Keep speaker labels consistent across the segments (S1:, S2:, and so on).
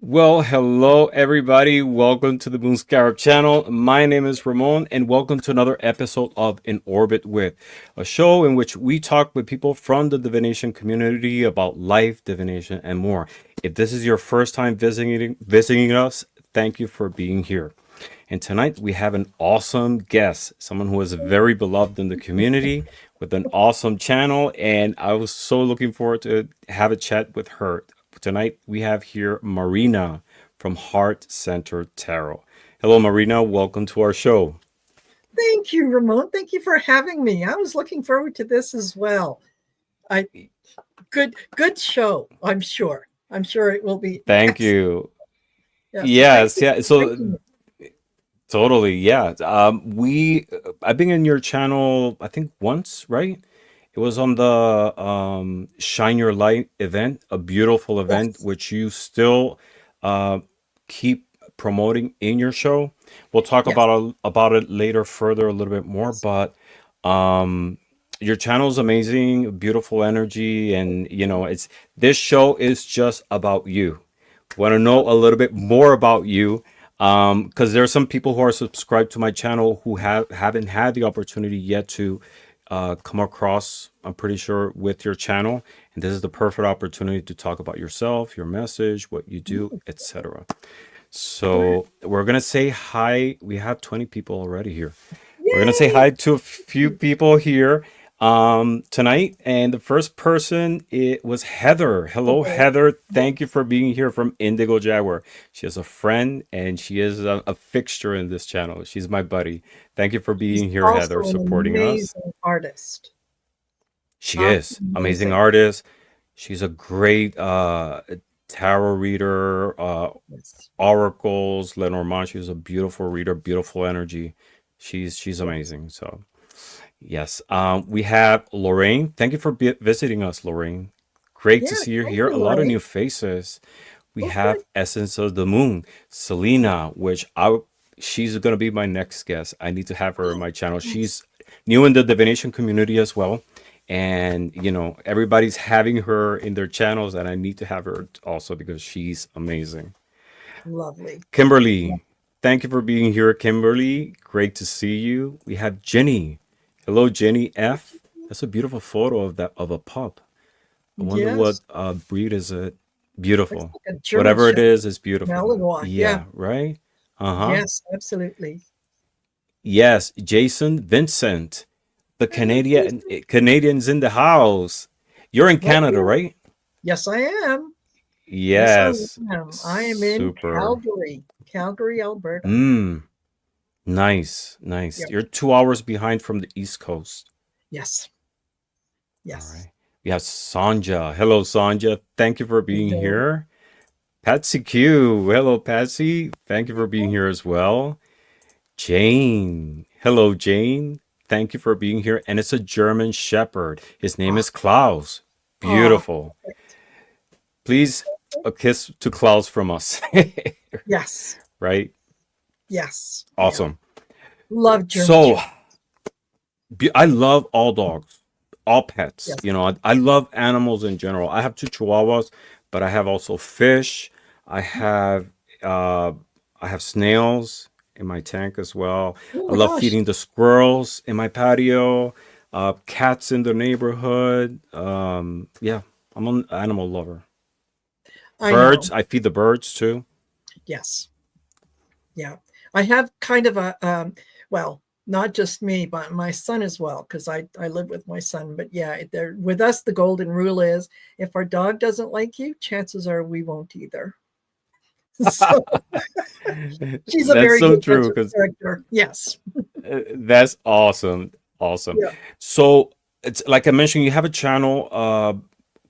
S1: Well, hello everybody. Welcome to the Moon Scarab channel. My name is Ramon and welcome to another episode of In Orbit With, a show in which we talk with people from the divination community about life, divination, and more. If this is your first time visiting us, thank you for being here. And tonight we have an awesome guest, someone who is very beloved in the community with an awesome channel. And I was so looking forward to have a chat with her. Tonight we have here Marina from Heart Center Tarot. Hello, Marina. Welcome to our show.
S2: Thank you, Ramon. Thank you for having me. I was looking forward to this as well. I good show, I'm sure. I'm sure it will be
S1: Thank
S2: excellent.
S1: you.
S2: Yeah, so thank
S1: Yes,
S2: you
S1: yeah.
S2: for
S1: So
S2: bringing me.
S1: totally, yeah. I've been in your channel, I think once, right? It was on the Shine Your Light event, a beautiful event,
S2: Yes.
S1: which you still uh, keep promoting in your show. We'll talk
S2: Yes.
S1: about it later, further a little bit more.
S2: Yes.
S1: But um, your channel is amazing, beautiful energy, and it's this show is just about you. Want to know a little bit more about you? Because there are some people who are subscribed to my channel who haven't had the opportunity yet to come across, I'm pretty sure, with your channel. And this is the perfect opportunity to talk about yourself, your message, what you do, etc.
S2: Great.
S1: So we're gonna say hi. We have 20 people already here. We're gonna say
S2: Yay!
S1: hi to a few people here tonight. And the first person, it was Heather. Hello,
S2: Oh,
S1: Heather. Thank you for being here from Indigo Jaguar. She is a friend and she is a fixture in this channel. She's my buddy. Thank you for
S2: she's
S1: being here, Heather,
S2: also an
S1: supporting us.
S2: amazing artist.
S1: She is amazing
S2: Amazing.
S1: artist. She's a great tarot reader,
S2: Yes.
S1: oracles, Lenormand. She's a beautiful reader, beautiful energy. She's
S2: Yes.
S1: amazing. So yes, we have Lorraine. Thank you for visiting us, Lorraine. Great to
S2: Yeah.
S1: see you
S2: Thank
S1: here. A
S2: you,
S1: lot of
S2: Lorraine.
S1: new faces. We
S2: Oh, good.
S1: have Essence of the Moon, Selena, which she's gonna be my next guest. I need to have her on my channel.
S2: Yes.
S1: She's new in the divination community as well, and everybody's having her in their channels, and I need to have her also because she's amazing.
S2: Lovely.
S1: Kimberly, thank you for being here, Kimberly. Great to see you. We have Jenny. Hello, Jenny F. That's a beautiful photo of a pup. I wonder what
S2: Yes.
S1: breed is it.
S2: Looks
S1: Beautiful.
S2: like a German
S1: Whatever it
S2: Shepherd
S1: is, it's beautiful.
S2: Malinois. Yeah.
S1: Yeah, right? Uh-huh.
S2: Yes, absolutely.
S1: Yes, Jason Vincent, the
S2: Hello,
S1: Canadian
S2: Jason.
S1: Canadians in the house. You're in
S2: Oh,
S1: Canada,
S2: yeah.
S1: right?
S2: Yes, I am. Yes, I
S1: Yes.
S2: am. I am in
S1: Super.
S2: Calgary, Alberta.
S1: Mm, nice, nice.
S2: Yep.
S1: You're 2 hours behind from the East Coast.
S2: Yes.
S1: All
S2: Yes.
S1: right. We have Sanja. Hello, Sanja. Thank you for being
S2: Hello.
S1: here. Patsy Q. Hello, Patsy. Thank you for being here as well. Jane. Hello, Jane. Thank you for being here. And it's a German Shepherd. His name
S2: Ah,
S1: is Klaus.
S2: ah,
S1: Beautiful. Please, a kiss to Klaus from us.
S2: yes.
S1: Right?
S2: Yes. Yeah.
S1: Awesome.
S2: Love German
S1: So,
S2: Shepherd.
S1: I love all dogs, all pets.
S2: Yes.
S1: I love animals in general. I have two Chihuahuas, but I have also fish. I have uh, I have snails in my tank as well.
S2: Oh
S1: I
S2: my
S1: love
S2: gosh.
S1: feeding the squirrels in my patio. Cats in the neighborhood. Yeah, I'm an animal lover.
S2: I know.
S1: Birds. I feed the birds too.
S2: Yes. Yeah. I have kind of well, not just me, but my son as well, because I live with my son. But yeah, there with us, the golden rule is if our dog doesn't like you, chances are we won't either. So she's a
S1: That's
S2: very
S1: so
S2: good
S1: true. Because
S2: character. Yes.
S1: That's awesome. Awesome.
S2: Yeah.
S1: So it's like I mentioned, you have a channel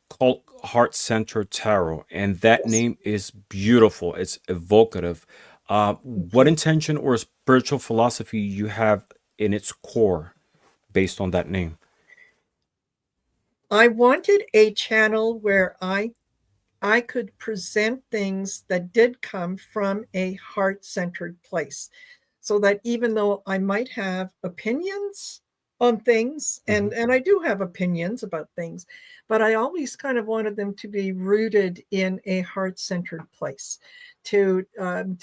S1: called Heart Center Tarot, and that
S2: Yes.
S1: name is beautiful. It's evocative.
S2: Thank
S1: What
S2: you.
S1: intention or spiritual philosophy you have in its core based on that name?
S2: I wanted a channel where I could present things that did come from a heart centered place so that even though I might have opinions on things,
S1: Hmm.
S2: and I do have opinions about things, but I always kind of wanted them to be rooted in a heart-centered place, to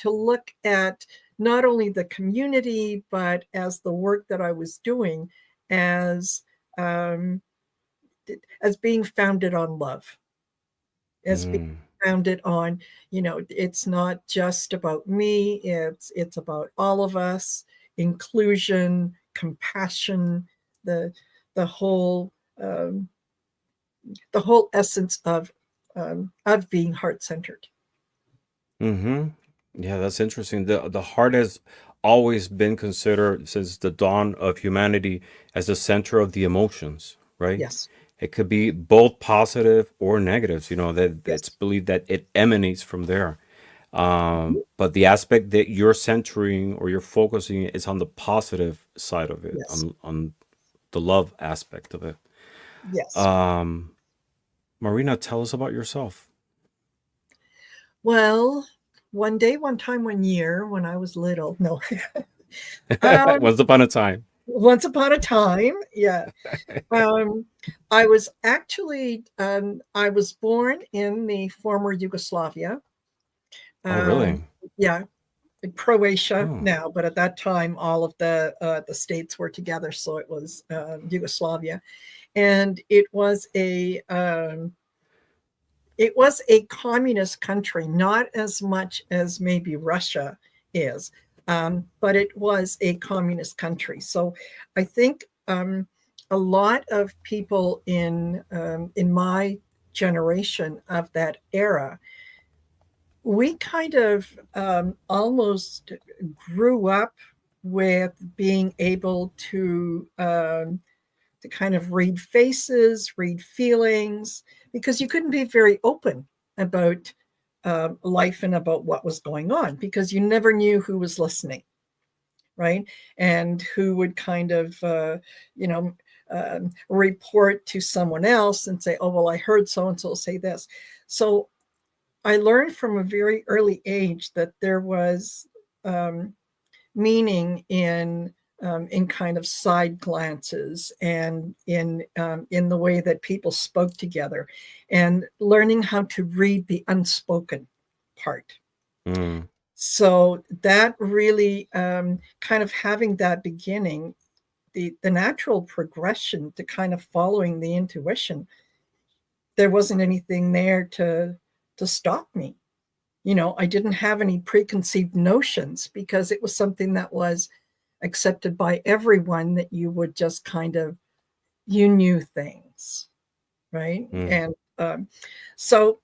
S2: look at not only the community, but as the work that I was doing as um, as being founded on love, as being
S1: Mm.
S2: founded on, it's not just about me, it's about all of us, inclusion, compassion, the the whole um, the whole essence of being heart centered.
S1: Hmm. Yeah, that's interesting. The heart has always been considered since the dawn of humanity as the center of the emotions, right?
S2: Yes,
S1: It could be both positive or negatives, that it's
S2: yes,
S1: believed that it emanates from there. But the aspect that you're centering or you're focusing is on the positive side of it,
S2: yes,
S1: on the love aspect of it.
S2: yes.
S1: Um, Marina, tell us about yourself.
S2: Well, one day, one time, one year, when I was little, no, um,
S1: Once upon a time.
S2: once upon a time, yeah. Um, I was actually I was born in the former Yugoslavia.
S1: Oh,
S2: Um,
S1: really?
S2: yeah, Croatia
S1: Oh.
S2: now, but at that time all of the states were together, so it was Yugoslavia, and it was a communist country, not as much as maybe Russia is, but it was a communist country. So I think a lot of people in my generation of that era, we kind of almost grew up with being able to kind of read faces, read feelings, because you couldn't be very open about life and about what was going on because you never knew who was listening, right? And who would kind of, you know, report to someone else and say, oh, well, I heard so and so say this. So I learned from a very early age that there was um, meaning in kind of side glances and in the way that people spoke together, and learning how to read the unspoken part.
S1: Mm.
S2: So that really kind of having that beginning, the natural progression to kind of following the intuition, there wasn't anything there to stop me. I didn't have any preconceived notions because it was something that was accepted by everyone, that you would just kind of, you knew things, right?
S1: Mm.
S2: And so,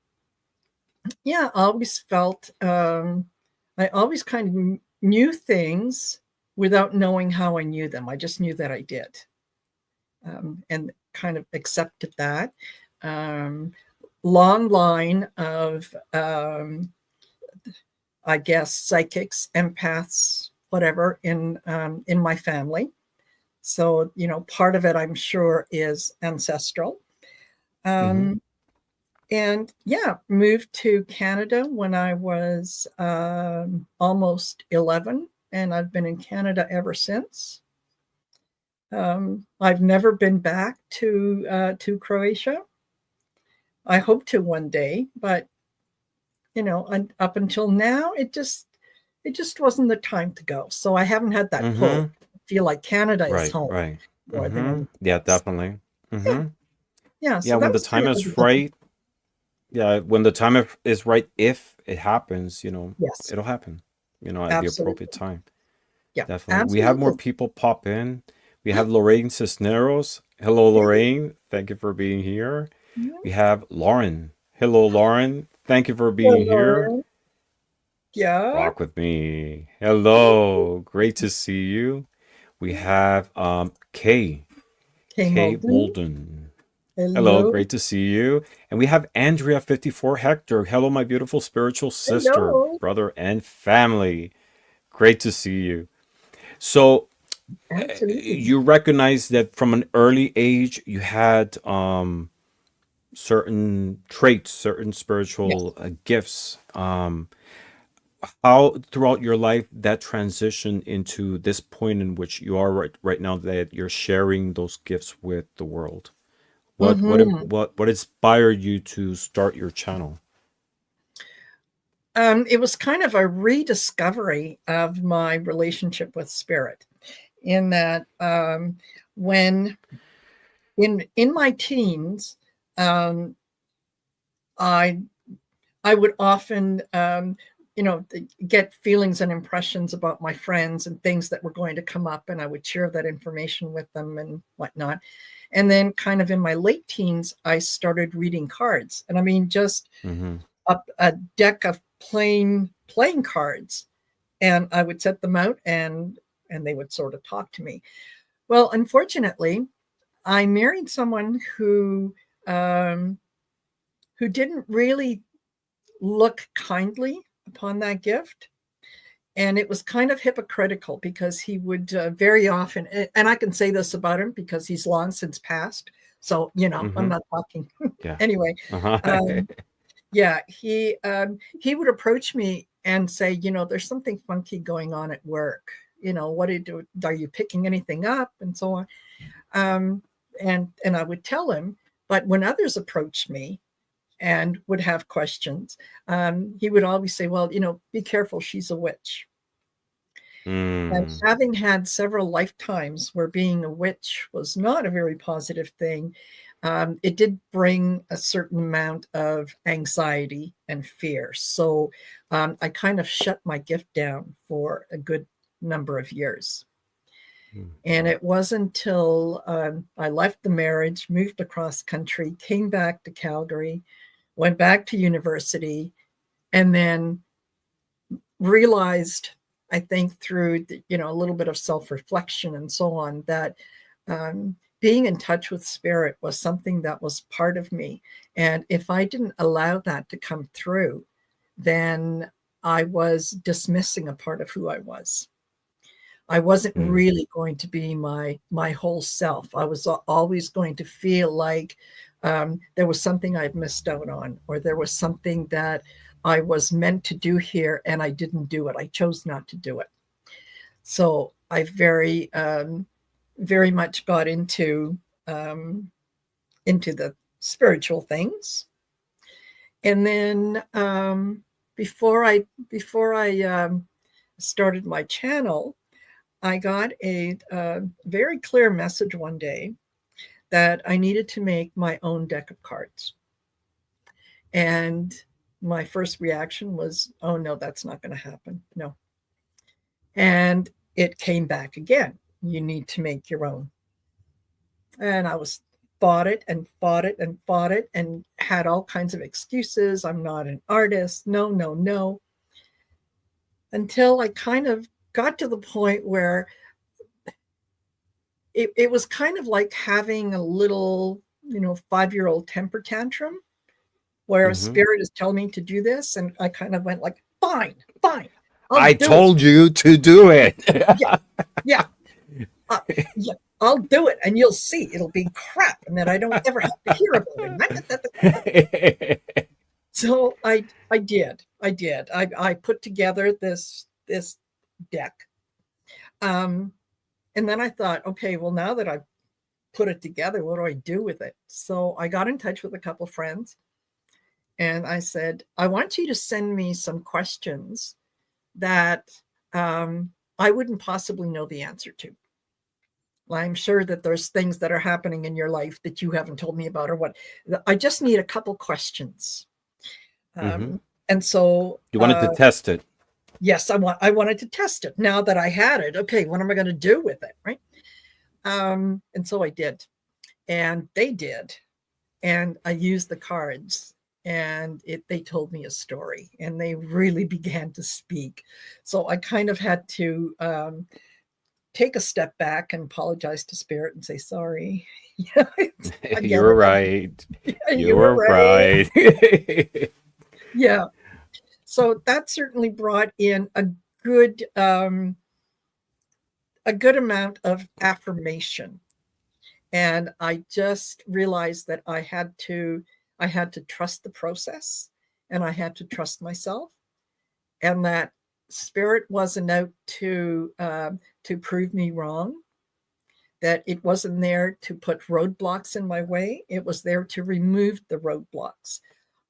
S2: yeah, I always felt, I always kind of knew things without knowing how I knew them. I just knew that I did, and kind of accepted that. Um, Long line of I guess psychics, empaths, whatever, in my family. So part of it, I'm sure, is ancestral.
S1: Hmm.
S2: Um, and yeah, moved to Canada when I was almost 11, and I've been in Canada ever since. I've never been back to Croatia. I hope to one day, but up until now, it just wasn't the time to go. So I haven't had that pull.
S1: Hmm.
S2: I feel like Canada is
S1: Right,
S2: home
S1: right.
S2: more than anything
S1: Yeah,
S2: else.
S1: definitely.
S2: Yeah,
S1: Hmm.
S2: yeah.
S1: Yeah,
S2: So
S1: when
S2: that
S1: the
S2: was kind
S1: time
S2: of the
S1: is
S2: beginning.
S1: right, yeah, when the time is right, if it happens,
S2: Yes,
S1: it'll happen, at the appropriate
S2: absolutely.
S1: time.
S2: Yeah,
S1: Definitely. We have more
S2: absolutely.
S1: people pop in. We have Lorraine Cisneros. Hello,
S2: Yeah,
S1: Lorraine. Thank you for being here.
S2: yeah.
S1: We have Lauren. Hello, Lauren. Thank you for being here.
S2: Hello. Yeah.
S1: Rock with me. Hello. Great to see you. We have Kay.
S2: Kay
S1: Kay
S2: Malden.
S1: Molden. Hello,
S2: Hello.
S1: great to see you. And we have Andrea 54 Hector. Hello, my beautiful spiritual sister,
S2: Hello.
S1: brother, and family. Great to see you. So,
S2: Absolutely.
S1: you recognize that from an early age you had certain traits, certain
S2: Yes.
S1: spiritual gifts. how throughout your life that transition into this point in which you are right now, that you're sharing those gifts with the world.
S2: Mhm.
S1: What inspired you to start your channel?
S2: It was kind of a rediscovery of my relationship with spirit, in that when in my teens, um, I I would often get feelings and impressions about my friends and things that were going to come up, and I would share that information with them and whatnot. And then, kind of in my late teens, I started reading cards, and I mean just
S1: Mm-hmm.
S2: a deck of plain playing cards, and I would set them out, and they would sort of talk to me. Well, unfortunately, I married someone um, who didn't really look kindly upon that gift. And it was kind of hypocritical, because he would very often, and I can say this about him because he's long since passed. So, I'm
S1: Mm-hmm.
S2: not talking
S1: Yeah.
S2: anyway.
S1: Uh-huh.
S2: Yeah, he would approach me and say, there's something funky going on at work. What do you do? Are you picking anything up? And so on. Um, and I would tell him, but when others approached me and would have questions, he would always say, well, be careful, she's a witch. And
S1: Mm.
S2: having had several lifetimes where being a witch was not a very positive thing, it did bring a certain amount of anxiety and fear. So I kind of shut my gift down for a good number of years.
S1: Mm.
S2: And it wasn't until I left the marriage, moved across country, came back to Calgary, went back to university, and then realized, I think through a little bit of self-reflection and so on, that being in touch with spirit was something that was part of me. And if I didn't allow that to come through, then I was dismissing a part of who I was. I wasn't
S1: Mm.
S2: really going to be my whole self. I was always going to feel like there was something I'd missed out on, or there was something that I was meant to do here and I didn't do it. I chose not to do it. So I very much got um, into the spiritual things, and then before I started my channel, I got a very clear message one day that I needed to make my own deck of cards. And my first reaction was, oh, no, that's not going to happen. No. And it came back again. You need to make your own. And I was fought it and fought it and fought it and had all kinds of excuses. I'm not an artist. No, no, no. Until I kind of got to the point where it was kind of like having a little, 5-year-old temper tantrum, where a
S1: Mm-hmm.
S2: spirit is telling me to do this. And I kind of went like, fine, fine, I'll
S1: I
S2: do it.
S1: told you to do it.
S2: Yeah, yeah, uh, yeah, I'll do it. And you'll see it'll be crap. And then I don't ever have to hear about it. So I did. I put together this deck. Um, and then I thought, okay, well, now that I've put it together, what do I do with it? So I got in touch with a couple friends, and I said, I want you to send me some questions that I wouldn't possibly know the answer to. I'm sure that there's things that are happening in your life that you haven't told me about, or what. I just need a couple questions.
S1: Mm-hmm.
S2: And so,
S1: You wanted to test it.
S2: yes, I wanted to test it. Now that I had it, okay, what am I going to do with it, right? And so I did, and they did, and I used the cards, and they told me a story, and they really began to speak. So I kind of had to take a step back and apologize to spirit and say sorry. Yeah, I get
S1: You're
S2: it.
S1: right.
S2: You were
S1: You're
S2: right.
S1: right.
S2: Yeah. So that certainly brought in good um, a good amount of affirmation, and I just realized that I had to trust the process, and I had to trust myself, and that spirit wasn't out to prove me wrong, that it wasn't there to put roadblocks in my way. It was there to remove the roadblocks.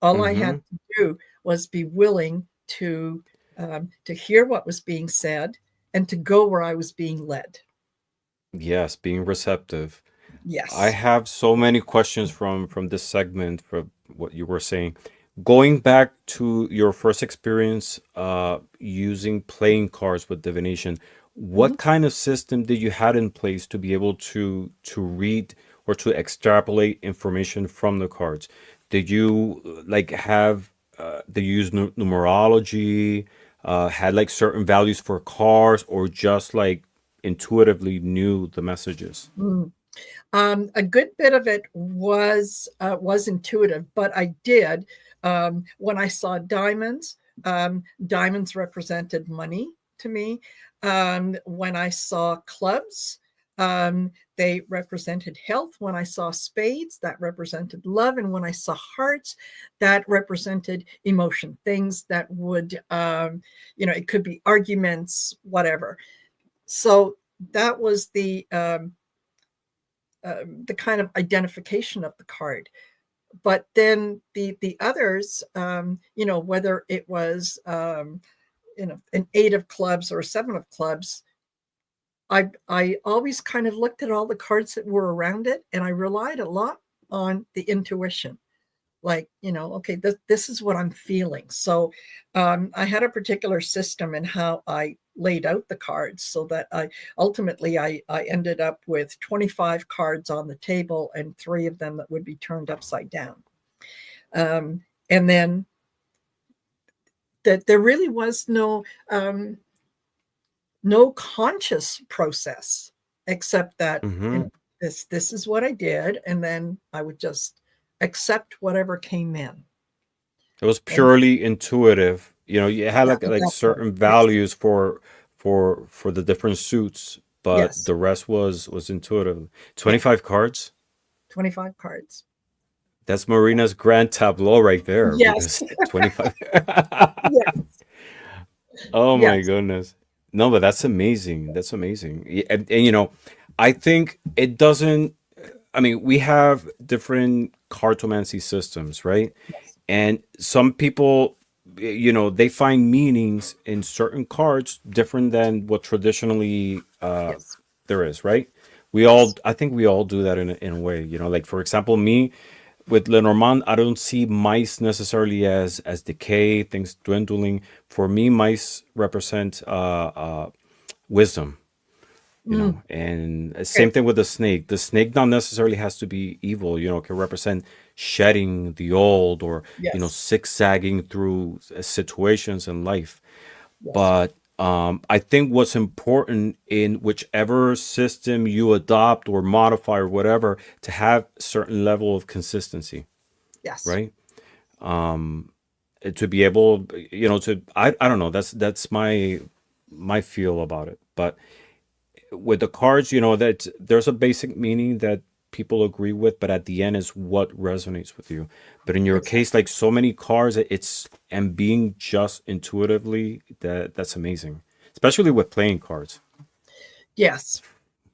S2: All I had
S1: Mm-hmm.
S2: to do was be willing to hear what was being said and to go where I was being led.
S1: Yes, being receptive. I
S2: Yes.
S1: have so many questions from this segment for what you were saying. Going back to your first experience using playing cards with divination,
S2: Mhm.
S1: what kind of system did you had in place to be able to read or to extrapolate information from the cards? Did you like have did you use numerology, had like certain values for cards, or just like intuitively knew the messages?
S2: Mm. A good bit of it was intuitive, but I did when I saw diamonds. Diamonds represented money to me. When I saw clubs, they represented health. When I saw spades, that represented love, and when I saw hearts, that represented emotion. Things that would, it could be arguments, whatever. So that was the kind of identification of the card. But then the others, whether it was an eight of clubs or a seven of clubs, I always kind of looked at all the cards that were around it, and I relied a lot on the intuition. Like, okay, this is what I'm feeling. So I had a particular system in how I laid out the cards, so that I ended up with 25 cards on the table and three of them that would be turned upside down. And then that there really was no conscious process, except that
S1: Mm-hmm.
S2: this is what I did, and then I would just accept whatever came in.
S1: It was
S2: And
S1: purely intuitive. You know, you had
S2: yeah,
S1: like
S2: at that point,
S1: certain
S2: yes,
S1: values for the different suits, but
S2: yes,
S1: the rest was intuitive.
S2: yeah,
S1: 25 cards.
S2: 25 cards.
S1: That's Marina's grand tableau right there
S2: Yes,
S1: because 25.
S2: yes,
S1: Oh my
S2: yes,
S1: goodness. No, but that's amazing. That's amazing. And you know, I think it doesn't I mean, we have different cartomancy systems, right?
S2: yes,
S1: And some people, you know, they find meanings in certain cards different than what traditionally
S2: yes,
S1: there is, right? We all,
S2: yes,
S1: I think we all do that in a way, you know, like for example, me with Lenormand, I don't see mice necessarily as decay, things dwindling. For me, mice represent wisdom, you know.
S2: mm,
S1: And
S2: okay,
S1: same thing with the snake not necessarily has to be evil, you know, it can represent shedding the old, or you know,
S2: yes,
S1: zigzagging through situations in life.
S2: yes,
S1: But I think what's important in whichever system you adopt or modify or whatever, to have certain level of consistency,
S2: yes,
S1: right? To be able, you know, to I don't know, that's my feel about it. But with the cards, you know, that there's a basic meaning that people agree with, but at the end is what resonates with you. But in your case,
S2: exactly.
S1: like so many cards, it's and being just intuitively, that's amazing, especially with playing cards.
S2: Yes,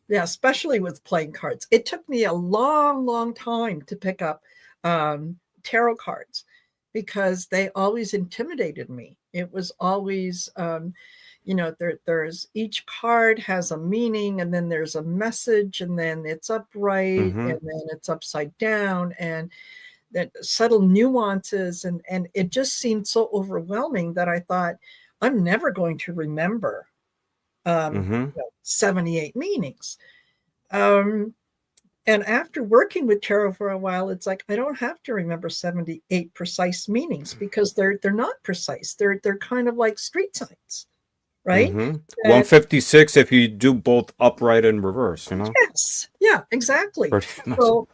S2: yeah, especially with playing cards. It took me a long, long time to pick up tarot cards because they always intimidated me. It was always, there's each card has a meaning, and then there's a message, and then it's upright,
S1: Mm-hmm.
S2: and then it's upside down, and that subtle nuances, and it just seemed so overwhelming that I thought, I'm never going to remember
S1: Mm-hmm.
S2: 78 meanings. Um, and after working with tarot for a while, it's like I don't have to remember 78 precise meanings because they're not precise. They're kind of like street signs, right?
S1: Mm-hmm.
S2: That
S1: 156 if you do both upright and reverse, you know?
S2: yes, yeah, exactly.
S1: Pretty much.
S2: So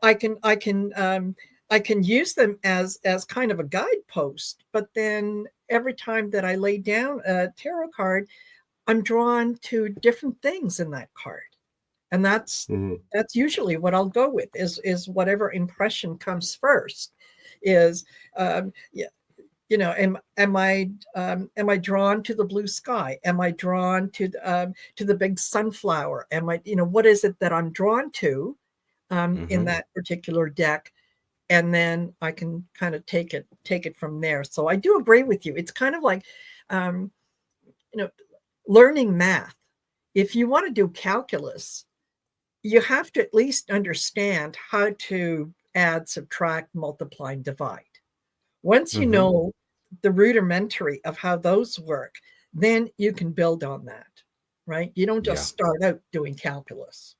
S2: I can use them as kind of a guidepost, but then every time that I lay down a tarot card, I'm drawn to different things in that card. And
S1: Mm-hmm.
S2: that's usually what I'll go with is whatever impression comes first is yeah, you know, am I drawn to the blue sky? Am I drawn to the big sunflower? Am I, you know, what is it that I'm drawn to in
S1: Mm-hmm.
S2: that particular deck? And then I can kind of take it from there. So I do agree with you. It's kind of like, um, you know, learning math. If you want to do calculus, you have to at least understand how to add, subtract, multiply, and divide. Once you
S1: Mm-hmm.
S2: know the rudimentary of how those work, then you can build on that, right? You don't
S1: Yeah.
S2: just start out doing calculus,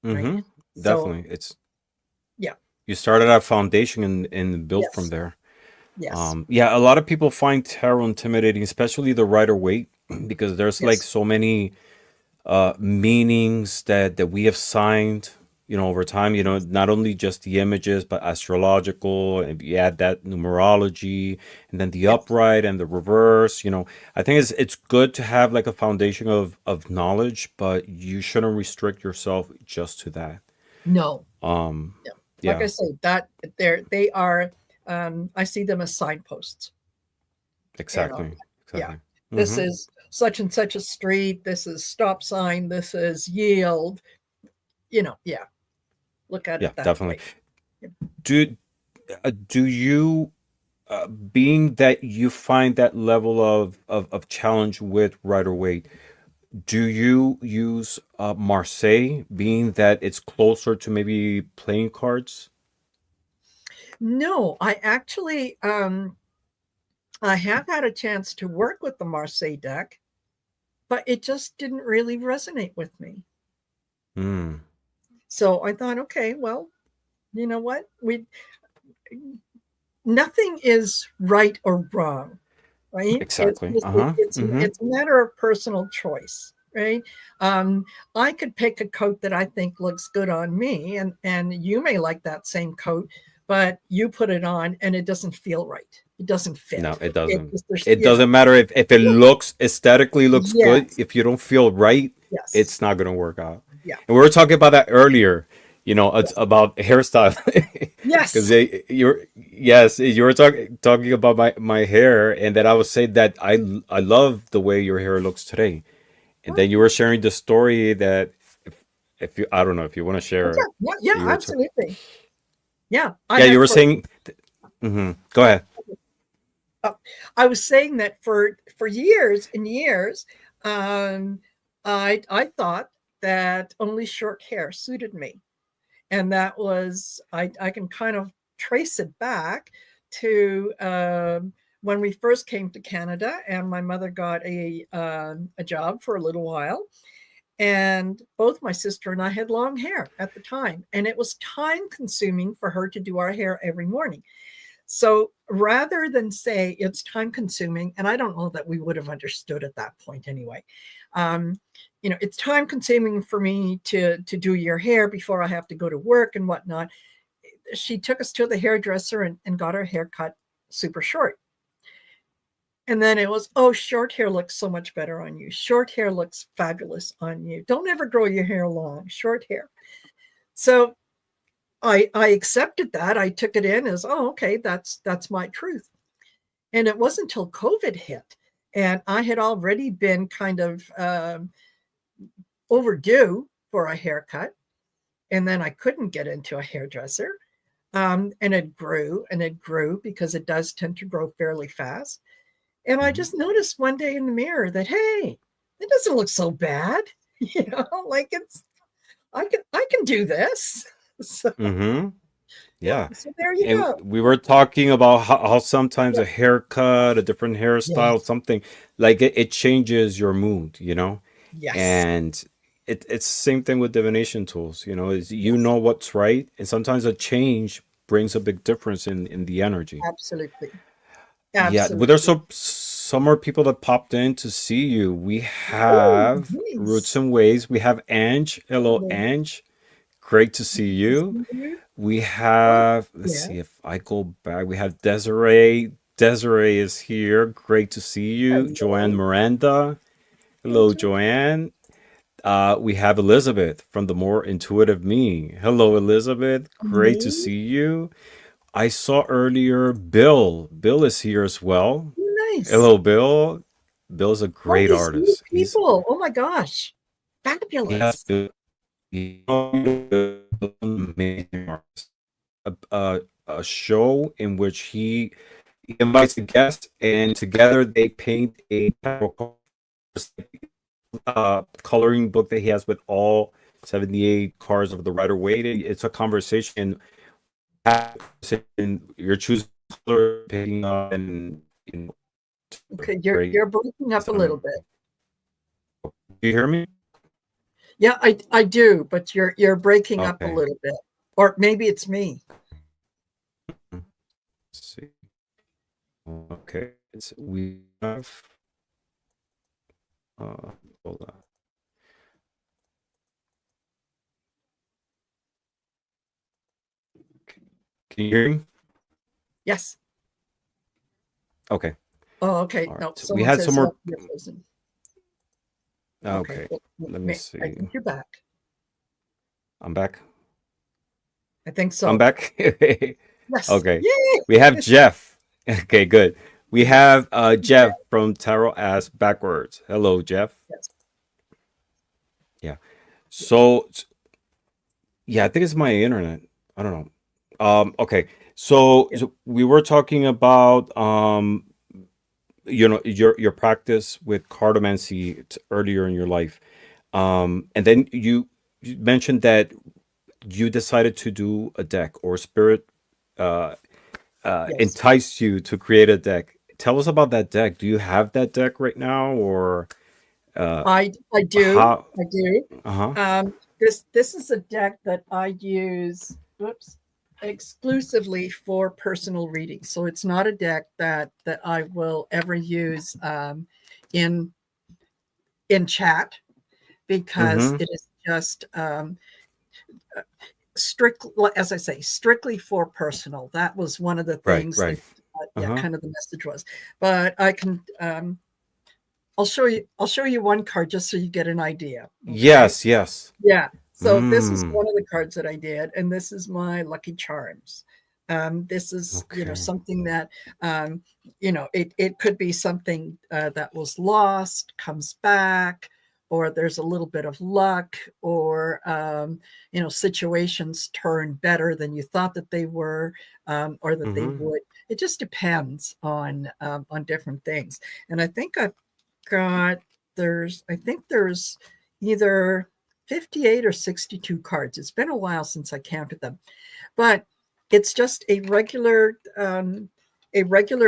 S2: right?
S1: Mm-hmm.
S2: So,
S1: Definitely. It's
S2: yeah,
S1: you started at foundation and built from
S2: yes,
S1: there.
S2: yes,
S1: Yeah, a lot of people find tarot intimidating, especially the Rider Waite, because there's like
S2: yes.
S1: so many meanings that we have signed, over time. Not only just the images, but astrological, and you add that numerology, and then the
S2: Yes.
S1: upright and the reverse. I think it's good to have like a foundation of knowledge, but you shouldn't restrict yourself just to that.
S2: No.
S1: Um,
S2: Yeah. Like I
S1: yeah,
S2: say, that they are I see them as signposts. You know,
S1: exactly,
S2: yeah.
S1: exactly.
S2: This
S1: Mm-hmm.
S2: is such and such a street, this is stop sign, this is yield, yeah. Look at
S1: Yeah,
S2: it that
S1: definitely.
S2: way. Yeah.
S1: Do you being that you find that level of challenge with Rider Waite, do you use Marseille, being that it's closer to maybe playing cards?
S2: No, I actually I have had a chance to work with the Marseille deck, but it just didn't really resonate with me.
S1: Mm,
S2: So I thought, okay, well, you know what? We Nothing is right or wrong, right?
S1: exactly. Uh-huh. Mm-hmm.
S2: It's a matter of personal choice, right? I could pick a coat that I think looks good on me, and you may like that same coat, but you put it on and it doesn't feel right. It doesn't
S1: No,
S2: fit.
S1: it
S2: It
S1: doesn't.
S2: just there's
S1: It doesn't matter if it looks aesthetically looks good.
S2: yes,
S1: If you don't feel right,
S2: yes,
S1: it's not gonna work out.
S2: yeah,
S1: And we were talking about that earlier. It's
S2: yes,
S1: about hairstyle. Because
S2: yes.
S1: you're yes, you were talking about my hair, and then I was saying that I love the way your hair looks today. And
S2: Well,
S1: then you were sharing the story that if you I don't know if you want to share it.
S2: yeah, yeah,
S1: You
S2: yeah,
S1: were
S2: absolutely. Yeah, I
S1: yeah, you
S2: have
S1: were
S2: for
S1: saying. Go
S2: yeah.
S1: ahead.
S2: I was saying that for years and years, um, I thought that only short hair suited me, and that was I can kind of trace it back to when we first came to Canada, and my mother got a job for a little while, and both my sister and I had long hair at the time, and it was time consuming for her to do our hair every morning. So rather than say it's time consuming, and I don't know that we would have understood at that point anyway. Um, it's time consuming for me to do your hair before I have to go to work and whatnot. She took us to the hairdresser and got our hair cut super short. And then it was, oh, short hair looks so much better on you. Short hair looks fabulous on you. Don't ever grow your hair long, short hair. So I accepted that. I took it in as, oh, okay, that's my truth. And it wasn't until COVID hit, and I had already been kind of overdue for a haircut, and then I couldn't get into a hairdresser. And it grew because it does tend to grow fairly fast. And I
S1: Hmm.
S2: just noticed one day in the mirror that, hey, it doesn't look so bad. Like I can do this. So
S1: Hmm.
S2: yeah,
S1: Yeah.
S2: so there you
S1: And
S2: go.
S1: we were talking about how sometimes
S2: Yeah.
S1: a haircut, a different hairstyle,
S2: Yes.
S1: something like it changes your mood.
S2: Yes.
S1: And it's the same thing with divination tools. Is
S2: Yes.
S1: what's right, and sometimes a change brings a big difference in the energy.
S2: Absolutely.
S1: Yeah, well, there's
S2: Absolutely.
S1: some more people that popped in to see you. We
S2: Oh,
S1: have Roots
S2: nice.
S1: and Ways. We have Ange. Hello,
S2: Hello.
S1: Ange. Great to see you. We have, let's
S2: Yeah.
S1: see if I go back. We have Desiree. Desiree is here. Great to see you. Joanne
S2: Hello.
S1: Miranda.
S2: Hey,
S1: Hello,
S2: Joe.
S1: Joanne. We have Elizabeth from the More Intuitive Me. Hello, Elizabeth. Great to
S2: Me.
S1: see you. I saw earlier Bill. Bill is here as well.
S2: Nice.
S1: Hello, Bill. Bill's a
S2: All
S1: great
S2: these new
S1: artist. He's
S2: people. Oh my gosh.
S1: yes,
S2: Fabulous.
S1: Bill. He's an amazing artist. A show in which he invites a guest, and together they paint a coloring book that he has with all 78 cards of the Rider-Waite. It's a conversation. You're choosing color, picking up, and you know,
S2: Okay,
S1: great.
S2: you're breaking up a little bit.
S1: Do you hear me?
S2: Yeah, I do, but you're breaking up a
S1: Okay.
S2: little bit. Or maybe it's me.
S1: Let's see. Okay. We have. Hold on. Can you hear me?
S2: Yes.
S1: Okay.
S2: Oh, okay.
S1: All right.
S2: No,
S1: So we
S2: someone
S1: had some
S2: says,
S1: more.
S2: oh, you're frozen. Okay.
S1: Okay.
S2: Well,
S1: Let me
S2: I
S1: see.
S2: think you're back.
S1: I'm back.
S2: I think
S1: I'm
S2: so.
S1: back.
S2: Yes.
S1: Okay.
S2: Yay.
S1: We have Jeff. Okay, good. We have Jeff from Tarot Ass Backwards. Hello, Jeff.
S2: Yes.
S1: Yeah. So yeah, I think it's my internet. I don't know. Okay.
S2: Yeah.
S1: So we were talking about your practice with cartomancy earlier in your life. And then you mentioned that you decided to do a deck, or spirit uh
S2: Yes.
S1: enticed you to create a deck. Tell us about that deck. Do you have that deck right now, or uh
S2: I do.
S1: how?
S2: I do.
S1: Uh-huh.
S2: This is a deck that I use, whoops, exclusively for personal readings. So it's not a deck that I will ever use in in chat, because
S1: Mm-hmm.
S2: it is just strict, as I say, strictly for personal. That was one of the
S1: Right,
S2: things that
S1: right.
S2: yeah,
S1: Uh-huh.
S2: kind of the message was. But I can I'll show you one card just so you get an idea. Okay.
S1: Yes, yes.
S2: Yeah. So this is
S1: Mm.
S2: one of the cards that I did, and this is my lucky charms. This is,
S1: Okay.
S2: something that, it could be something that was lost, comes back, or there's a little bit of luck, or, situations turn better than you thought that they were, or that they
S1: Mm-hmm.
S2: would. It just depends on different things. And I think I've got I think there's either 58 or 62 cards. It's been a while since I counted them, but it's just a regular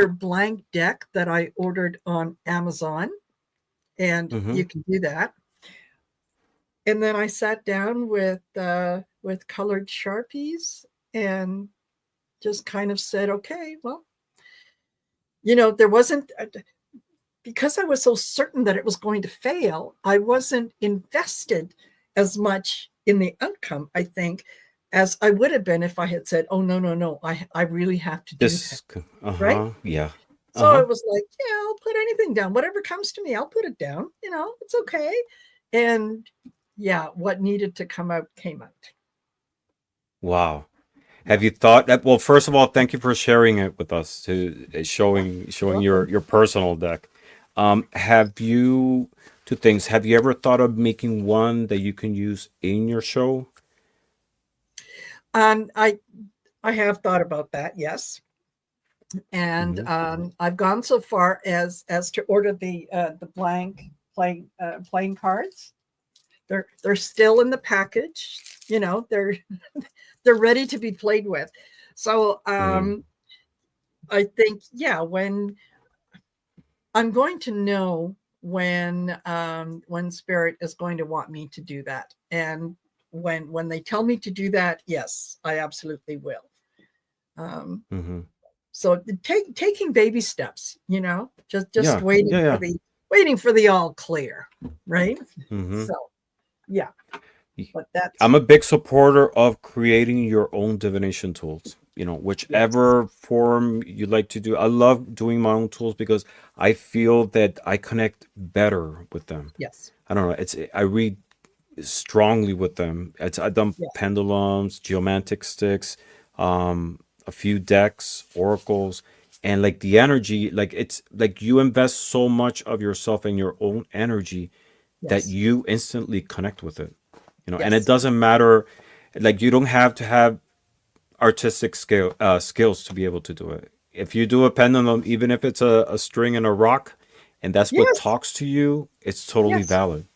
S2: blank deck that I ordered on Amazon, and
S1: Mm-hmm.
S2: you can do that. And then I sat down with colored Sharpies and just kind of said, okay, well, there wasn't, because I was so certain that it was going to fail, I wasn't invested as much in the outcome, I think, as I would have been if I had said, oh, no, no, no, I really have to do that. Right.
S1: Uh-huh. Yeah.
S2: So
S1: Uh-huh.
S2: it was like, yeah, I'll put anything down. Whatever comes to me, I'll put it down. It's okay. And yeah, what needed to come out came out.
S1: Wow.
S2: Yeah.
S1: Have you thought that? Well, first of all, thank you for sharing it with us, to
S2: You're
S1: showing
S2: welcome.
S1: your personal deck. Have you Two things? Have you ever thought of making one that you can use in your show?
S2: And I have thought about that, yes. And
S1: Mm-hmm.
S2: I've gone so far as to order the blank playing cards. They're still in the package. They're they're ready to be played with. So
S1: Mm-hmm.
S2: I think, yeah, when I'm going to know when spirit is going to want me to do that, and when they tell me to do that, yes, I absolutely will. Um,
S1: Mm-hmm.
S2: so taking baby steps, just
S1: Yeah. Yeah. Yeah.
S2: waiting for the all clear, right?
S1: Mm-hmm.
S2: So yeah, but that's
S1: I'm a big supporter of creating your own divination tools.
S2: yes,
S1: Whichever form you like to do. I love doing my own tools because I feel that I connect better with them.
S2: yes,
S1: I don't know. I read strongly with them. I've done
S2: yes,
S1: pendulums, geomantic sticks, a few decks, oracles, and like the energy, like it's like you invest so much of yourself and your own energy that
S2: Yes.
S1: you instantly connect with it. And it
S2: Yes.
S1: doesn't matter, like you don't have to have artistic skills to be able to do it. If you do a pendulum, even if it's a string and a rock, and that's what
S2: Yes.
S1: talks to you, it's totally
S2: Yes.
S1: valid.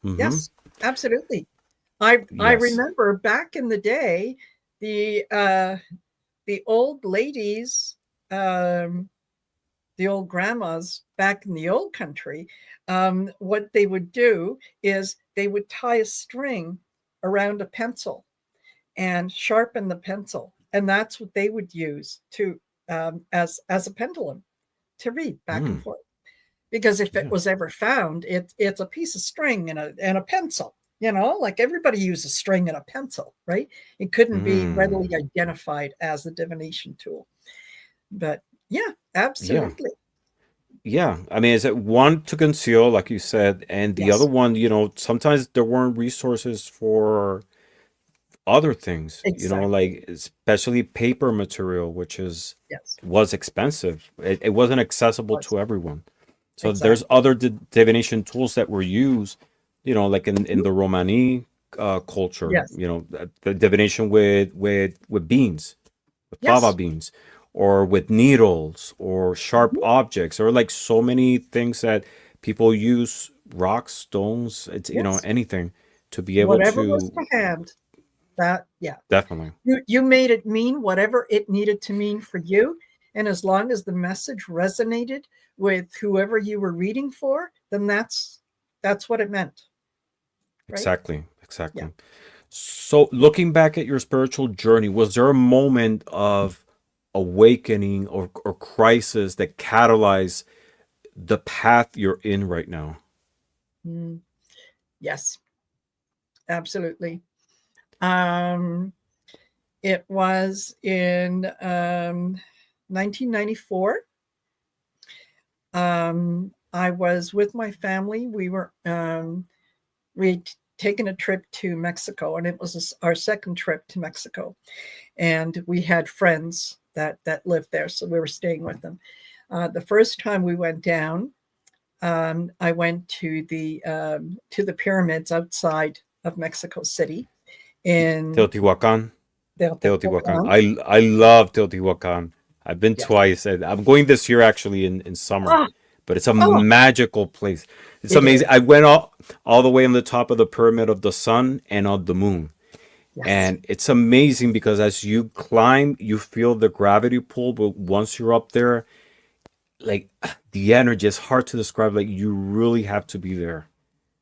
S1: Mm-hmm.
S2: Yes. Absolutely. I
S1: Yes.
S2: remember back in the day, the uh, the old ladies, um, the old grandmas back in the old country, what they would do is they would tie a string around a pencil and sharpen the pencil, and that's what they would use to as a pendulum to read back and
S1: Mm,
S2: forth. Because if it
S1: yeah.
S2: was ever found, it's a piece of string and a pencil. Like everybody uses string and a pencil, right? It couldn't be readily
S1: Mm,
S2: identified as a divination tool. But yeah,
S1: yeah.
S2: absolutely.
S1: Yeah. I mean, is it one to conceal, like you said, and the other
S2: Yes,
S1: one, sometimes there weren't resources for other things,
S2: exactly.
S1: like especially paper material, which
S2: Yes,
S1: was expensive. It wasn't accessible
S2: was
S1: to everyone. So there's
S2: exactly.
S1: other divination tools that were used, like in
S2: Mhm.
S1: the Romani culture,
S2: Yes,
S1: the divination with beans, with fava
S2: yes,
S1: beans, or with needles, or sharp
S2: mhm,
S1: objects, or like so many things that people use, rocks, stones, it's
S2: yes.
S1: anything to be able
S2: Whatever was
S1: to
S2: to hand, that, yeah.
S1: definitely.
S2: You made it mean whatever it needed to mean for you. And as long as the message resonated with whoever you were reading for, then that's what it meant, right?
S1: Exactly,
S2: Yeah.
S1: exactly. So, looking back at your spiritual journey, was there a moment of awakening or crisis that catalyzed the path you're in right now?
S2: Mm, yes, absolutely. Um, it was in 1994. I was with my family. We'd taken a trip to Mexico, and it was our second trip to Mexico. And we had friends that lived there, so we were staying with them. The first time we went down, I went to the pyramids outside of Mexico City in
S1: Teotihuacan. Teotihuacan.
S2: Teotihuacan.
S1: I love Teotihuacan. I've been
S2: Yes.
S1: twice. And I'm going this year actually in summer,
S2: Ah,
S1: but it's a
S2: oh,
S1: magical place. It's
S2: it
S1: amazing.
S2: is.
S1: I went all the way on the top of the pyramid of the sun and of the moon.
S2: Yes,
S1: And it's amazing because as you climb, you feel the gravity pull, but once you're up there, like the energy is hard to describe. Like you really have to be there.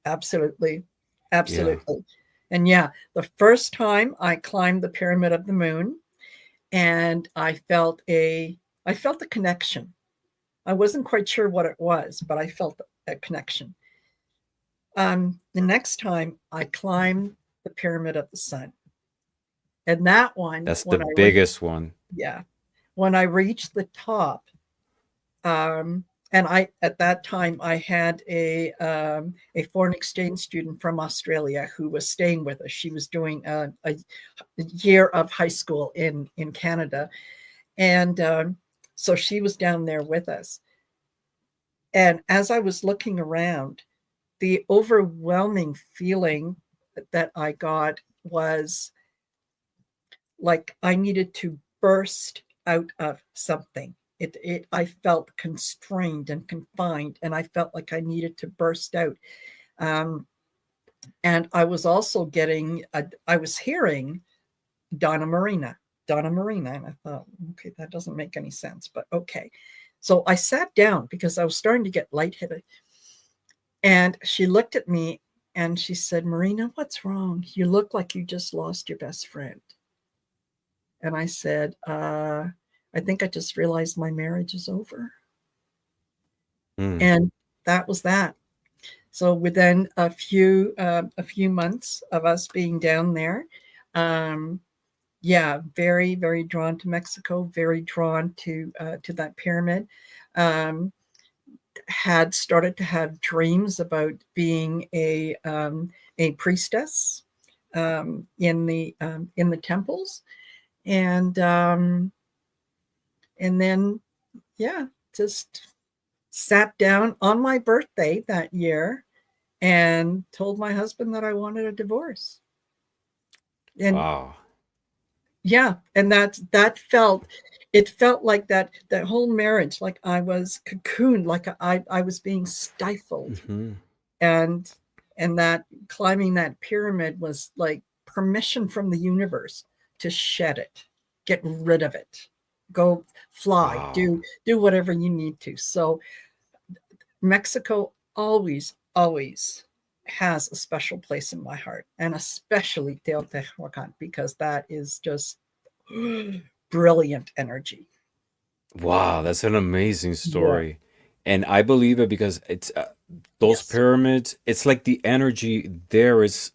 S2: absolutely.
S1: Yeah.
S2: Absolutely. And yeah, the first time I climbed the Pyramid of the Moon, and I felt a connection. I wasn't quite sure what it was, but I felt a connection. The next time I climbed the Pyramid of the Sun, and that one,
S1: That's the biggest one.
S2: yeah, when I reached the top, and I at that time I had a foreign exchange student from Australia who was staying with us. She was doing a year of high school in Canada, and so she was down there with us. And as I was looking around, the overwhelming feeling that I got was like I needed to burst out of something. I felt constrained and confined, and I felt like I needed to burst out. Um, and I was also I was hearing Donna Marina, Donna Marina, and I thought, okay, that doesn't make any sense, but okay. So I sat down because I was starting to get lightheaded, and she looked at me and she said, "Marina, what's wrong? You look like you just lost your best friend." And I said, I think I just realized my marriage is over.
S1: Mm.
S2: And that was that. So within a few months of us being down there, um, yeah, very very drawn to Mexico, very drawn to that pyramid. Um, had started to have dreams about being a priestess in the temples, and And then, yeah, just sat down on my birthday that year and told my husband that I wanted a divorce. And
S1: Wow.
S2: yeah, and that felt, it felt like that whole marriage, like I was cocooned, like I was being stifled.
S1: Hmm.
S2: And that climbing that pyramid was like permission from the universe to shed it, get rid of it, go fly,
S1: Wow.
S2: do whatever you need to. So Mexico always has a special place in my heart, and especially Teotihuacan, because that is just brilliant energy.
S1: Wow, that's an amazing
S2: Yeah.
S1: story. And I believe it because it's those
S2: Yes.
S1: pyramids, it's like the energy there is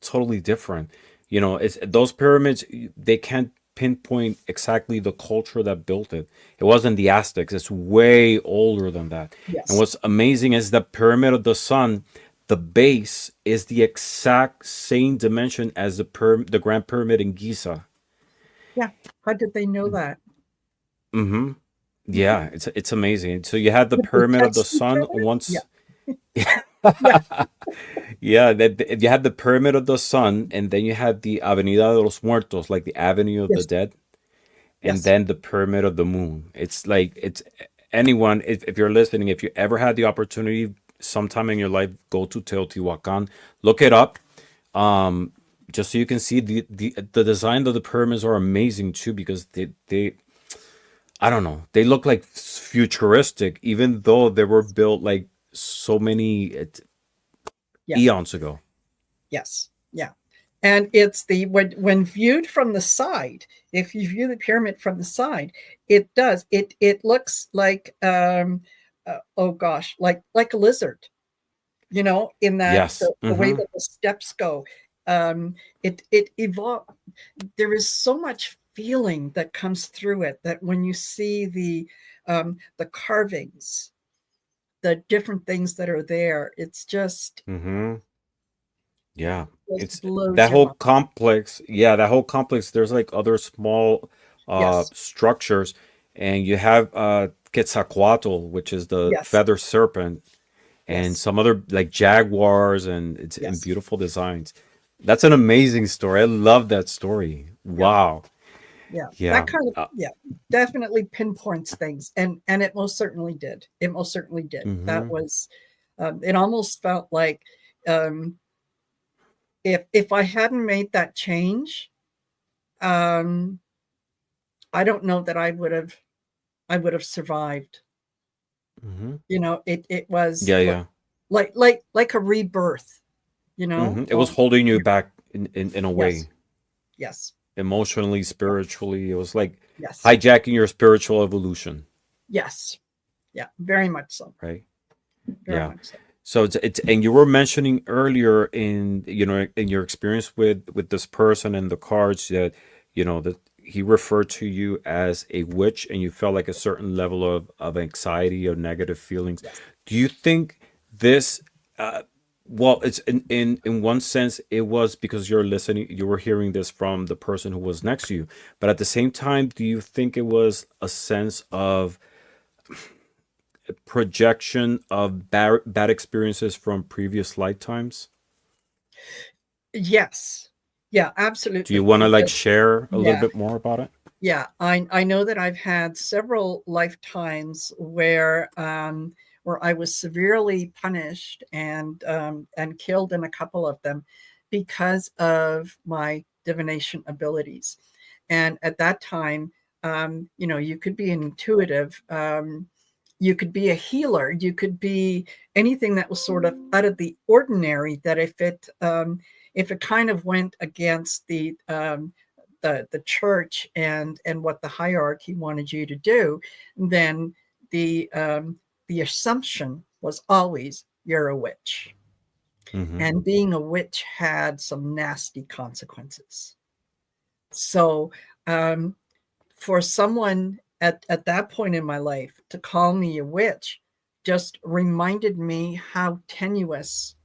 S1: totally different. It's those pyramids, they can't pinpoint exactly the culture that built it. It wasn't the Aztecs, it's way older than that. And
S2: Yes.
S1: what's amazing is the Pyramid of the Sun, the base is the exact same dimension as the Grand Pyramid in Giza.
S2: Yeah. How did they know that?
S1: Mm-hmm. Yeah, it's amazing. So you had the
S2: Did they
S1: Pyramid of the
S2: text each
S1: Sun
S2: other? Yeah.
S1: once.
S2: Yeah.
S1: Yeah, that you had the Pyramid of the Sun, and then you had the Avenida de los Muertos, like the Avenue of the
S2: Yes.
S1: Dead, and
S2: Yes.
S1: then the Pyramid of the Moon. It's like it's anyone, if you're listening, if you ever had the opportunity sometime in your life, go to Teotihuacan, look it up, um, just so you can see the design of the pyramids are amazing too because they I don't know, they look like futuristic, even though they were built like so many
S2: Yeah.
S1: eons ago.
S2: Yes. Yeah. And it's the when viewed from the side, if you view the pyramid from the side, it looks like oh gosh, like a lizard, in that
S1: Yes.
S2: the way
S1: Mm-hmm.
S2: that the steps go. It evolved. There is so much feeling that comes through it, that when you see the carvings, the different things that are there, it's just
S1: Mm-hmm. Yeah.
S2: just
S1: It's
S2: blows
S1: that
S2: your
S1: whole
S2: mind.
S1: complex. Yeah, that whole complex. There's like other small
S2: Yes.
S1: structures, and you have Quetzalcoatl, which is the
S2: Yes.
S1: feather serpent, and
S2: Yes.
S1: some other like jaguars, and it's in
S2: Yes.
S1: beautiful designs. That's an amazing story. I love that story.
S2: Yeah.
S1: Wow.
S2: Yeah. That
S1: Yeah.
S2: kind of, yeah, definitely pinpoints things, and it most certainly did. It most certainly did. That
S1: Mm-hmm.
S2: was, it almost felt like, um, if I hadn't made that change, um, I don't know that I would have survived.
S1: Mm-hmm.
S2: It was
S1: Yeah, yeah.
S2: like a rebirth.
S1: Mm-hmm. It was holding you back in a
S2: Yes.
S1: way,
S2: Yes.
S1: emotionally,
S2: Yeah.
S1: spiritually. It was like
S2: Yes.
S1: hijacking your spiritual evolution,
S2: Yes. Yeah. Very much so.
S1: right?
S2: Very
S1: Yeah.
S2: much so.
S1: So it's and you were mentioning earlier in in your experience with this person and the cards that that he referred to you as a witch and you felt like a certain level of anxiety or negative feelings.
S2: Yes.
S1: Do you think this uh well it's in one sense it was because you were hearing this from the person who was next to you, but at the same time do you think it was a sense of projection of bad experiences from previous lifetimes?
S2: Yes. Yeah,
S1: Do you
S2: absolutely.
S1: want to like share a little
S2: Yeah.
S1: bit more about it?
S2: Yeah. I know that I've had several lifetimes where I was severely punished and killed in a couple of them because of my divination abilities. And at that time, you could be an intuitive, you could be a healer, you could be anything that was sort of out of the ordinary. That if it kind of went against the church and what the hierarchy wanted you to do, then the assumption was always you're a witch,
S1: Mm-hmm.
S2: and being a witch had some nasty consequences. So um, for someone at that point in my life to call me a witch just reminded me how tenuous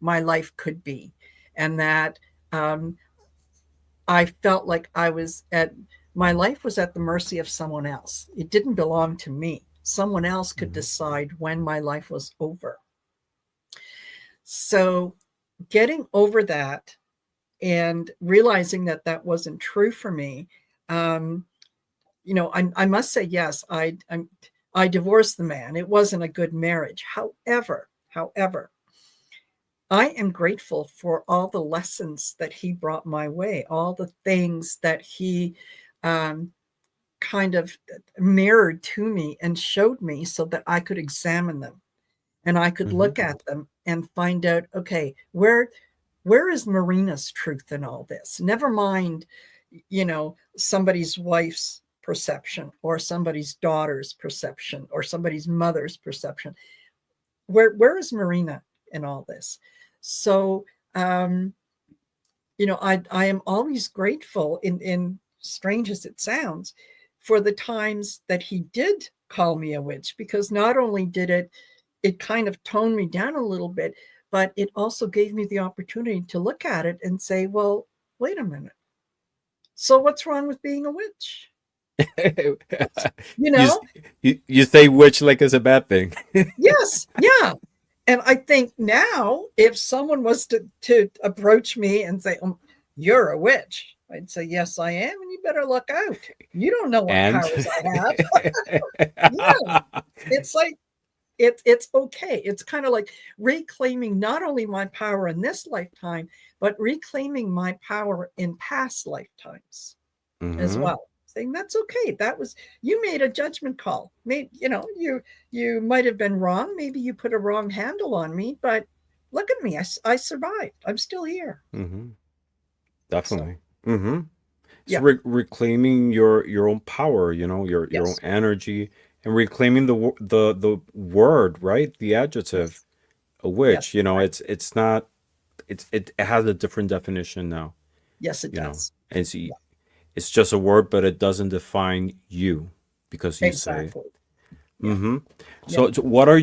S2: my life could be, and that um, I felt like I was at my life was at the mercy of someone else. It didn't belong to me. Someone else could decide when my life was over. So getting over that and realizing that that wasn't true for me, I must say, yes, I divorced the man. It wasn't a good marriage. However, I am grateful for all the lessons that he brought my way, all the things that he kind of mirrored to me and showed me so that I could examine them and I could look at them and find out, okay, where is Marina's truth in all this? Never mind, somebody's wife's perception or somebody's daughter's perception or somebody's mother's perception. Where is Marina in all this? So, I am always grateful, in strange as it sounds, for the times that he did call me a witch, because not only did it kind of toned me down a little bit, but it also gave me the opportunity to look at it and say, well, wait a minute. So what's wrong with being a witch?
S1: you, you say witch like it's a bad thing.
S2: Yes. Yeah. And I think now, if someone was to approach me and say, you're a witch, I'd say, yes, I am. And you better look out. You don't know what powers I have. Yeah. It's like, it's okay. It's kind of like reclaiming not only my power in this lifetime, but reclaiming my power in past lifetimes as well. Saying that's okay. That was, you made a judgment call. You might have been wrong. Maybe you put a wrong handle on me, but look at me. I survived. I'm still here.
S1: Definitely.
S2: So,
S1: So reclaiming your own power, your own energy, and reclaiming the word, right? The adjective, a witch.
S2: Right.
S1: It's not. It has a different definition now.
S2: Yes, it does.
S1: And it's just a word, but it doesn't define you because you say.
S2: Exactly.
S1: So what are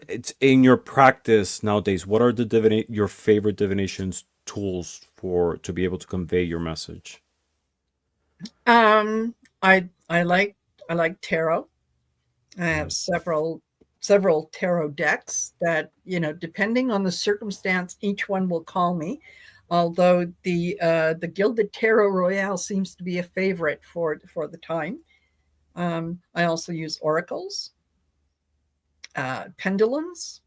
S1: it's in your practice nowadays? What are your favorite divinations tools to be able to convey your message?
S2: I like tarot. I have several tarot decks that, depending on the circumstance, each one will call me. Although the Gilded Tarot Royale seems to be a favorite for the time. I also use oracles, pendulums,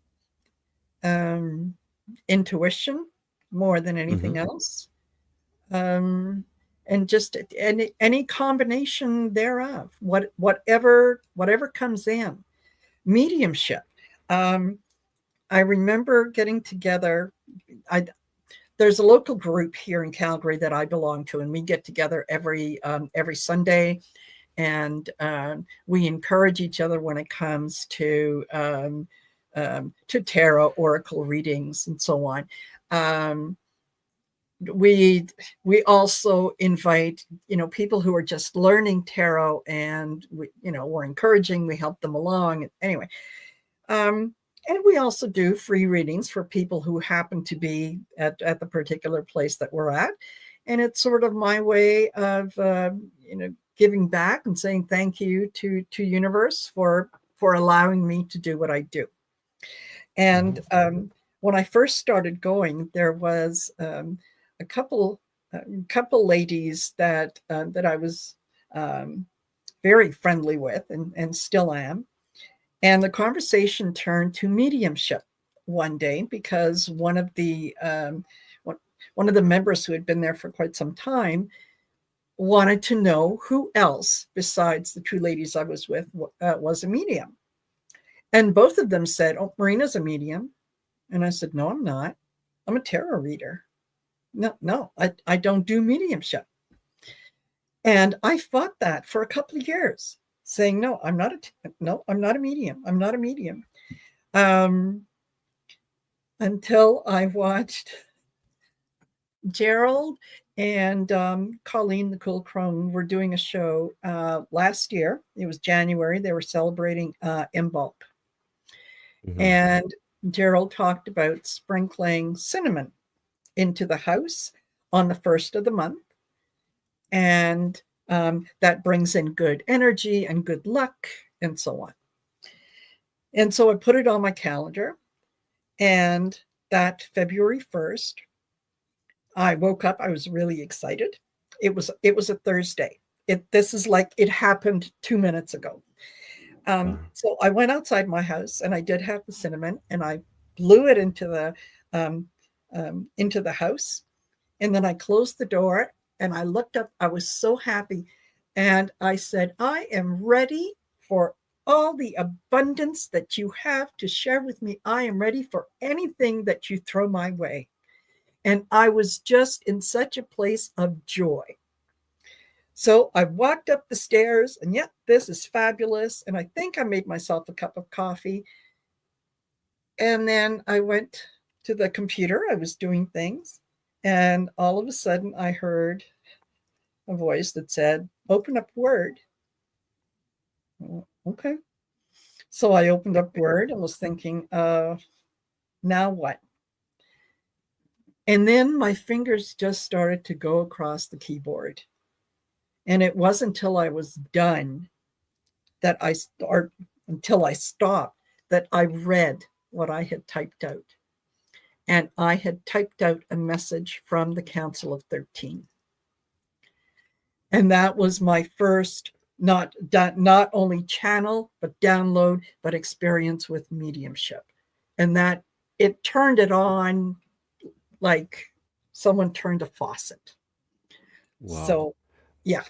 S2: intuition more than anything else, and just any combination thereof. Whatever comes in. Mediumship. I remember getting together. There's a local group here in Calgary that I belong to, and we get together every Sunday, and we encourage each other when it comes to tarot, oracle readings, and so on. We also invite people who are just learning tarot, and we're encouraging. We help them along. Anyway. And we also do free readings for people who happen to be at the particular place that we're at. And it's sort of my way of, giving back and saying thank you to universe for allowing me to do what I do. And when I first started going, there was a couple ladies that I was very friendly with and still am. And the conversation turned to mediumship one day because one of the members who had been there for quite some time wanted to know who else besides the two ladies I was with was a medium. And both of them said, "Oh, Marina's a medium." And I said, "No, I'm not. I'm a tarot reader. No, I don't do mediumship." And I fought that for a couple of years, saying, "No, I'm not a medium. I'm not a medium." Until I watched Gerald and Colleen, the Cool Crone, were doing a show last year. It was January. They were celebrating Imbolc. And Gerald talked about sprinkling cinnamon into the house on the 1st of the month. And that brings in good energy and good luck and so on. And so I put it on my calendar. And that February 1st, I woke up. I was really excited. It was a Thursday. This is like it happened 2 minutes ago.
S1: Uh,
S2: So I went outside my house and I did have the cinnamon and I blew it um, into the house. And then I closed the door and I looked up. I was so happy. And I said, I am ready for all the abundance that you have to share with me. I am ready for anything that you throw my way. And I was just in such a place of joy. So I walked up the stairs and yeah, this is fabulous. And I think I made myself a cup of coffee. And then I went to the computer. I was doing things. And all of a sudden I heard a voice that said, open up Word. Okay. So I opened up Word and was thinking, now what? And then my fingers just started to go across the keyboard. And it wasn't until I was done that until I stopped that I read what I had typed out. And I had typed out a message from the Council of 13. And that was my first not only channel, but download, but experience with mediumship. And that it turned it on like someone turned a faucet.
S1: wow.
S2: So yeah,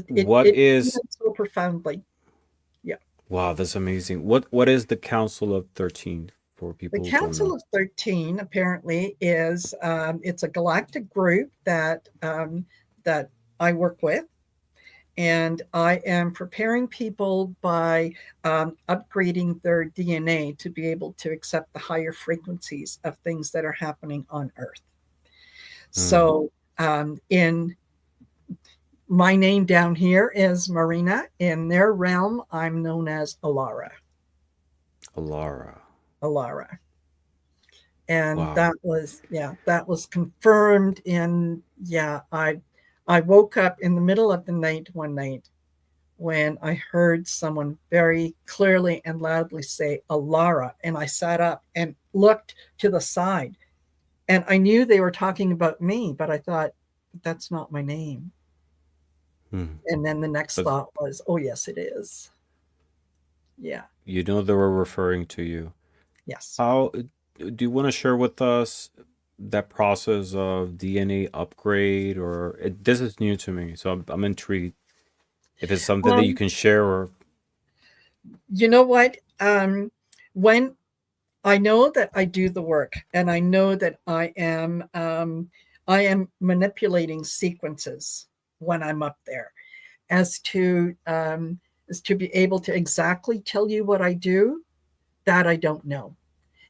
S1: What
S2: it
S1: is
S2: so profoundly. Yeah.
S1: wow, that's amazing. What is the Council of 13 for
S2: The
S1: people who don't
S2: Council
S1: know?
S2: of 13 apparently is it's a galactic group that I work with, and I am preparing people by upgrading their DNA to be able to accept the higher frequencies of things that are happening on Earth.
S1: Mm,
S2: So, in my name down here is Marina. In their realm, I'm known as Alara.
S1: Alara.
S2: Alara. And
S1: Wow.
S2: that was confirmed in, yeah, I woke up in the middle of the night one night when I heard someone very clearly and loudly say Alara, and I sat up and looked to the side, and I knew they were talking about me, but I thought that's not my name.
S1: Mm.
S2: And then the next
S1: But
S2: thought was, oh yes, it is. Yeah.
S1: you know they were referring to you.
S2: Yes.
S1: How do you want to share with us that process of DNA upgrade, or this is new to me, so I'm intrigued. If it's something that you
S2: um
S1: can share, or
S2: you know what, when I know that I do the work, and I know that I am manipulating sequences when I'm up there. As to be able to exactly tell you what I do, that I don't know,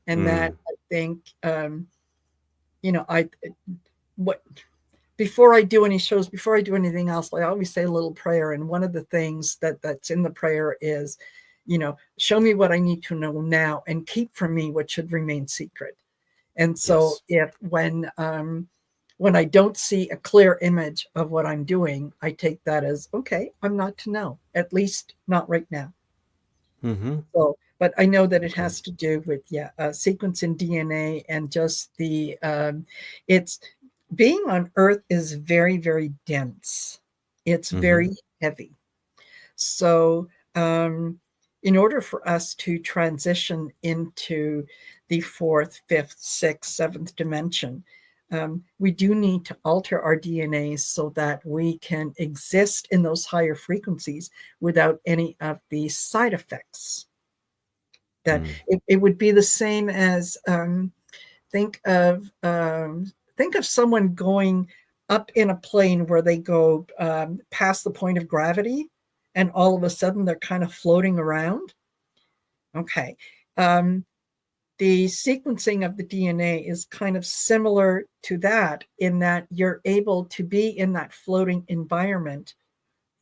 S2: and that
S1: mm,
S2: I think I what before I do any shows, before I do anything else, I always say a little prayer, and one of the things that's in the prayer is, show me what I need to know now, and keep from me what should remain secret. And so,
S1: yes.
S2: if when I don't see a clear image of what I'm doing, I take that as okay. I'm not to know, at least not right now.
S1: Mm-hmm.
S2: So, but I know that it
S1: Okay.
S2: has to do with sequence in DNA, and just it's being on Earth is very, very dense. It's
S1: Mm-hmm.
S2: very heavy. So, in order for us to transition into the fourth, fifth, sixth, seventh dimension, we do need to alter our DNA so that we can exist in those higher frequencies without any of the side effects. That
S1: Mm.
S2: it would be the same as think of think of someone going up in a plane where they go past the point of gravity, and all of a sudden they're kind of floating around. Okay. Um, the sequencing of the DNA is kind of similar to that, in that you're able to be in that floating environment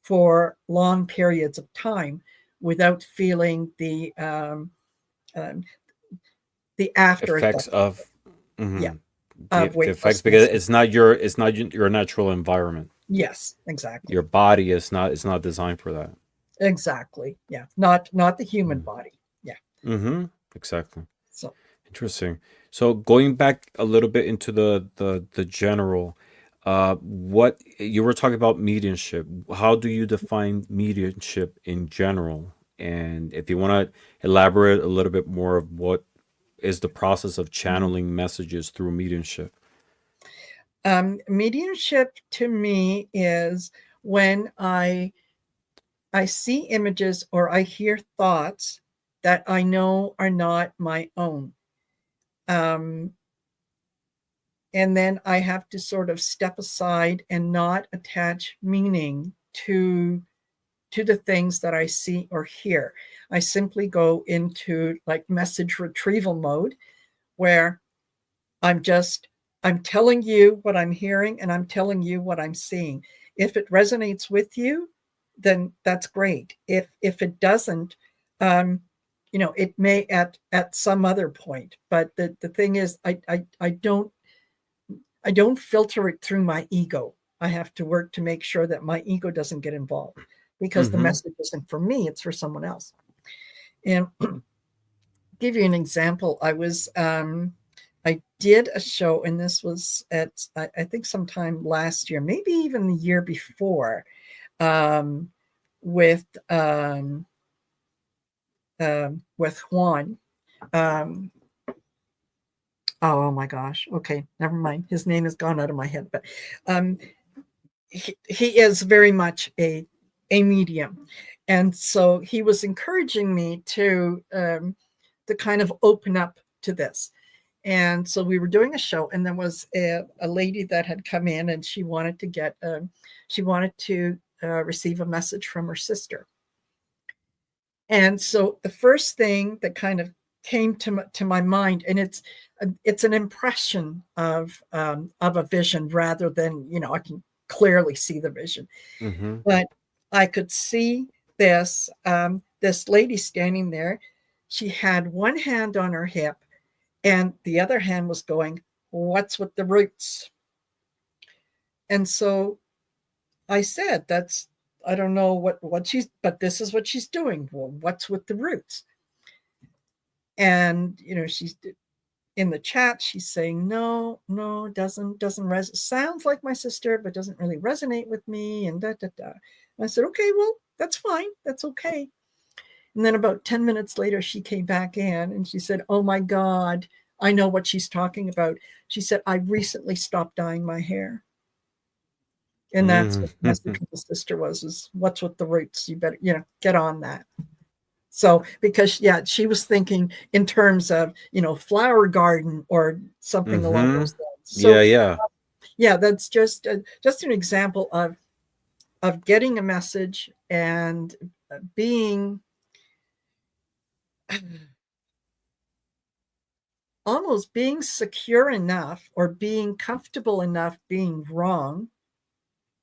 S2: for long periods of time without feeling um, the after
S1: Effects
S2: effects.
S1: of
S2: Yeah,
S1: mhm.
S2: of
S1: The effects, because
S2: weightlessness.
S1: it's not your natural environment.
S2: Yes,
S1: Your
S2: exactly.
S1: body is not designed for that.
S2: Exactly. Yeah. Not the human
S1: Mm.
S2: body. Yeah.
S1: Mm-hmm. Exactly.
S2: So
S1: Interesting. So going back a little bit into the general, what you were talking about mediumship. How do you define mediumship in general? And if you want to elaborate a little bit more of what is the process of channeling messages through mediumship.
S2: mediumship to me is when I see images or I hear thoughts that I know are not my own. Um, and then I have to sort of step aside and not attach meaning to the things that I see or hear. I simply go into like message retrieval mode where I'm just I'm telling you what I'm hearing and I'm telling you what I'm seeing. If it resonates with you, then that's great. If it doesn't, um, it may at some other point. But the thing is, I don't filter it through my ego. I have to work to make sure that my ego doesn't get involved because the
S1: Mm-hmm.
S2: message isn't for me; it's for someone else. And give you an example. I did a show, and this was at I think sometime last year, maybe even the year before, um, with with Juan. Um, oh my gosh. Okay, never mind. His name has gone out of my head, but um, he is very much a medium, and so he was encouraging me to kind of open up to this. And so we were doing a show, and there was a lady that had come in, and she wanted to receive a message from her sister. And so the first thing that kind of came to my mind, and it's an impression of a vision rather than I can clearly see the vision,
S1: Mm-hmm.
S2: but I could see this lady standing there. She had one hand on her hip and the other hand was going, "What's with the roots?" And so I said, "That's I don't know what she's, but this is what she's doing. Well, what's with the roots?" And she's in the chat. She's saying, "No, no, doesn't sounds like my sister, but doesn't really resonate with me." And da da da. And I said, "Okay, well, that's fine. That's okay." And then about 10 minutes later, she came back in and she said, "Oh my God, I know what she's talking about." She said, "I recently stopped dyeing my hair." And that's what the
S1: Mm-hmm.
S2: message from the sister was what's with the roots? You better, get on that. So, because, yeah, she was thinking in terms of, flower garden or something along
S1: Mm-hmm.
S2: those lines. So,
S1: Yeah, yeah.
S2: yeah, that's just an example of getting a message and being almost being secure enough or being comfortable enough being wrong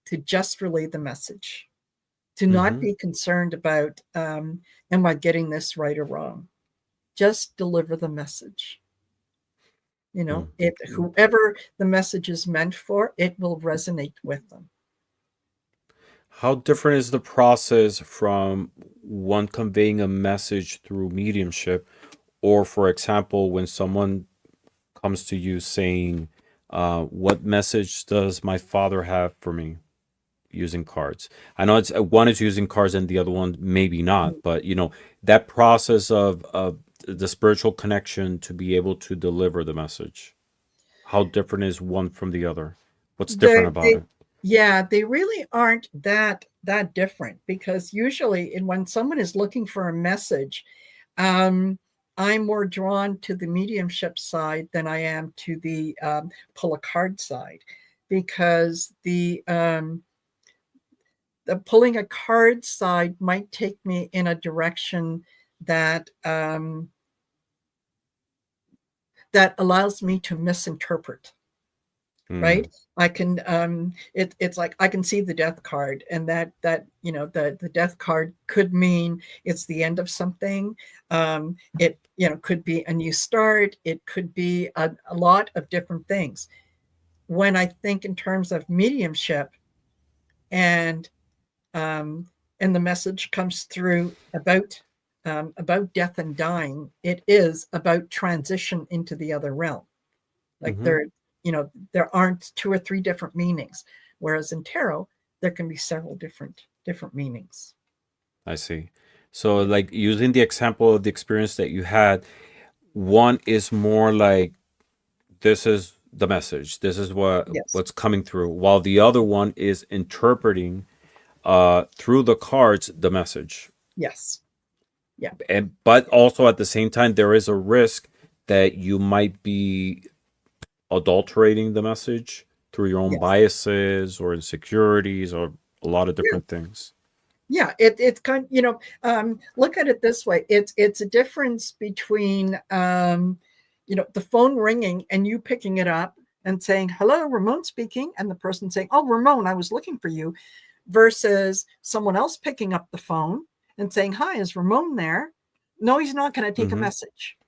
S2: to just relay the message, to not
S1: Mm-hmm.
S2: be concerned about am I getting this right or wrong? Just deliver the message. It
S1: Mm-hmm.
S2: whoever the message is meant for, it will resonate with them.
S1: How different is the process from one conveying a message through mediumship, or for example, when someone comes to you saying, "What message does my father have for me?" Using cards. I know it's one is using cards and the other one maybe not, but that process of the spiritual connection to be able to deliver the message. How different is one from the other? What's different about
S2: They
S1: it?
S2: Yeah, they really aren't that different because usually when someone is looking for a message, um, I'm more drawn to the mediumship side than I am to the pull a card side, because the pulling a card side might take me in a direction that that allows me to misinterpret. Right,
S1: Mm,
S2: I can it's like I can see the death card, and that the death card could mean it's the end of something. It could be a new start, it could be a lot of different things. When I think in terms of mediumship, and and the message comes through about death and dying. It is about transition into the other realm. Like
S1: Hmm.
S2: there, there aren't two or three different meanings, whereas in tarot there can be several different meanings.
S1: I see. So,
S2: Yeah.
S1: like using the example of the experience that you had, one is more like this is the message, this is
S2: Yes.
S1: what's coming through, while the other one is interpreting through the cards the message.
S2: Yes. Yeah.
S1: And but also at the same time, there is a risk that you might be adulterating the message through your own
S2: Yes.
S1: biases or insecurities or a lot of
S2: Yeah.
S1: different things.
S2: Yeah. It's kind. Look at it this way. It's a difference between the phone ringing and you picking it up and saying, "Hello, Ramon speaking," and the person saying, "Oh, Ramon, I was looking for you," versus someone else picking up the phone and saying, "Hi, is Ramon there?" No, he's not going to take a
S1: Hmm.
S2: message,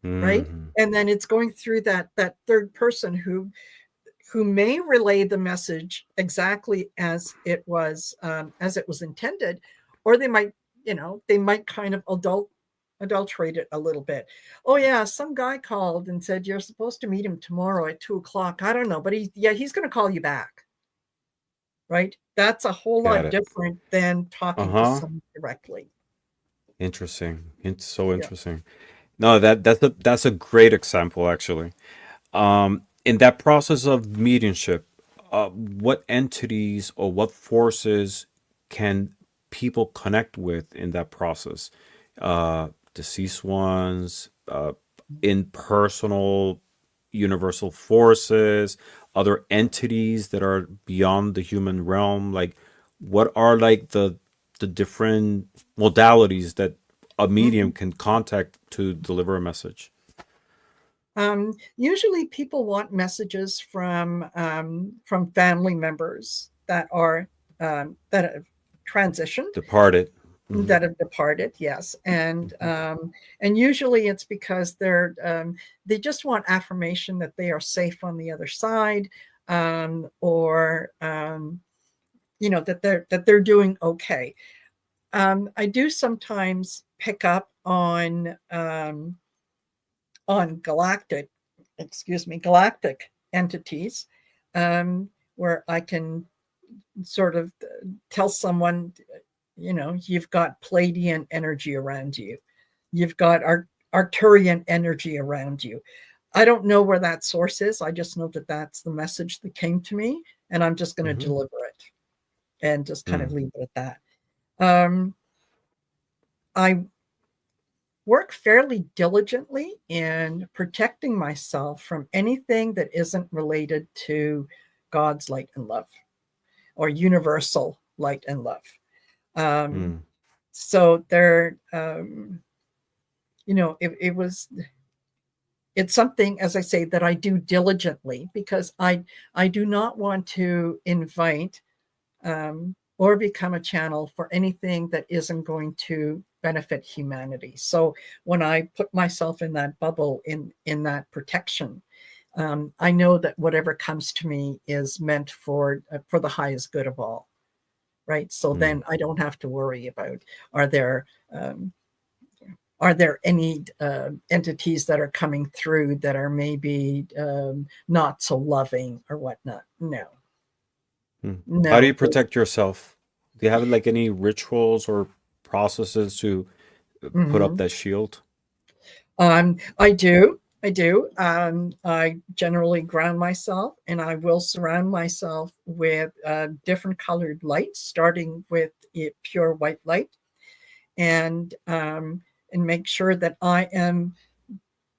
S2: right?
S1: Hmm.
S2: And then it's going through that third person who may relay the message exactly as it was intended, or they might kind of adulterate it a little bit. Oh yeah, some guy called and said you're supposed to meet him tomorrow at 2 o'clock. I don't know, but he's going to call you back, right? That's a whole
S1: Got
S2: lot
S1: it.
S2: different than
S1: Uh
S2: talking to
S1: huh.
S2: someone directly.
S1: Interesting. It's so
S2: Yeah.
S1: interesting. No, that's a great example actually. In that process of mediumship, what entities or what forces can people connect with in that process? Deceased ones, impersonal universal forces, other entities that are beyond the human realm. Like, what are like the different modalities that a medium
S2: Mhm.
S1: can contact to deliver a message?
S2: Usually, people want messages from family members that have transitioned,
S1: Departed. Hmm.
S2: that have departed. Yes, and usually it's because they just want affirmation that they are safe on the other side, or that they're doing okay. I do sometimes pick up on galactic entities, where I can sort of tell someone, you've got Palladian energy around you, you've got Arcturian energy around you. I don't know where that source is. I just know that that's the message that came to me, and I'm just going to
S1: Hmm.
S2: deliver it and just kind of
S1: Mm.
S2: leave it at that. I work fairly diligently in protecting myself from anything that isn't related to God's light and love, or universal light and love. Um,
S1: Mm.
S2: so there, it's something, as I say, that I do diligently, because I do not want to invite or become a channel for anything that isn't going to benefit humanity. So when I put myself in that bubble, in that protection, I know that whatever comes to me is meant for the highest good of all. Right. So
S1: Mm.
S2: then I don't have to worry about, are there um, are there any entities that are coming through that are maybe not so loving or whatnot. No,
S1: Mm. How do
S2: no.
S1: you protect yourself? Do you have like any rituals or processes to put up
S2: Mhm.
S1: that shield?
S2: I do. I do. I generally ground myself, and I will surround myself with different colored lights, starting with pure white light, and make sure that I am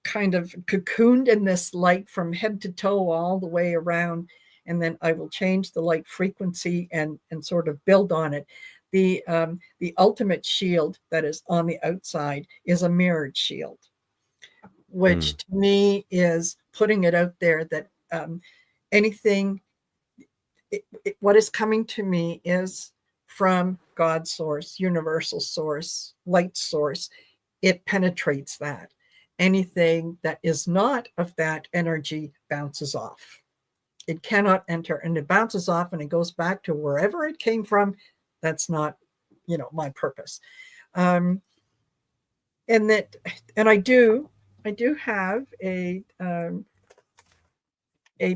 S2: kind of cocooned in this light from head to toe all the way around. And then I will change the light frequency and sort of build on it. The ultimate shield that is on the outside is a mirrored shield,
S1: Mm.
S2: which to me is putting it out there that anything, what is coming to me is from God's source, universal source, light source. It penetrates that. Anything that is not of that energy bounces off. It cannot enter, and it bounces off and it goes back to wherever it came from. That's not, my purpose. Um, and that, and I do have a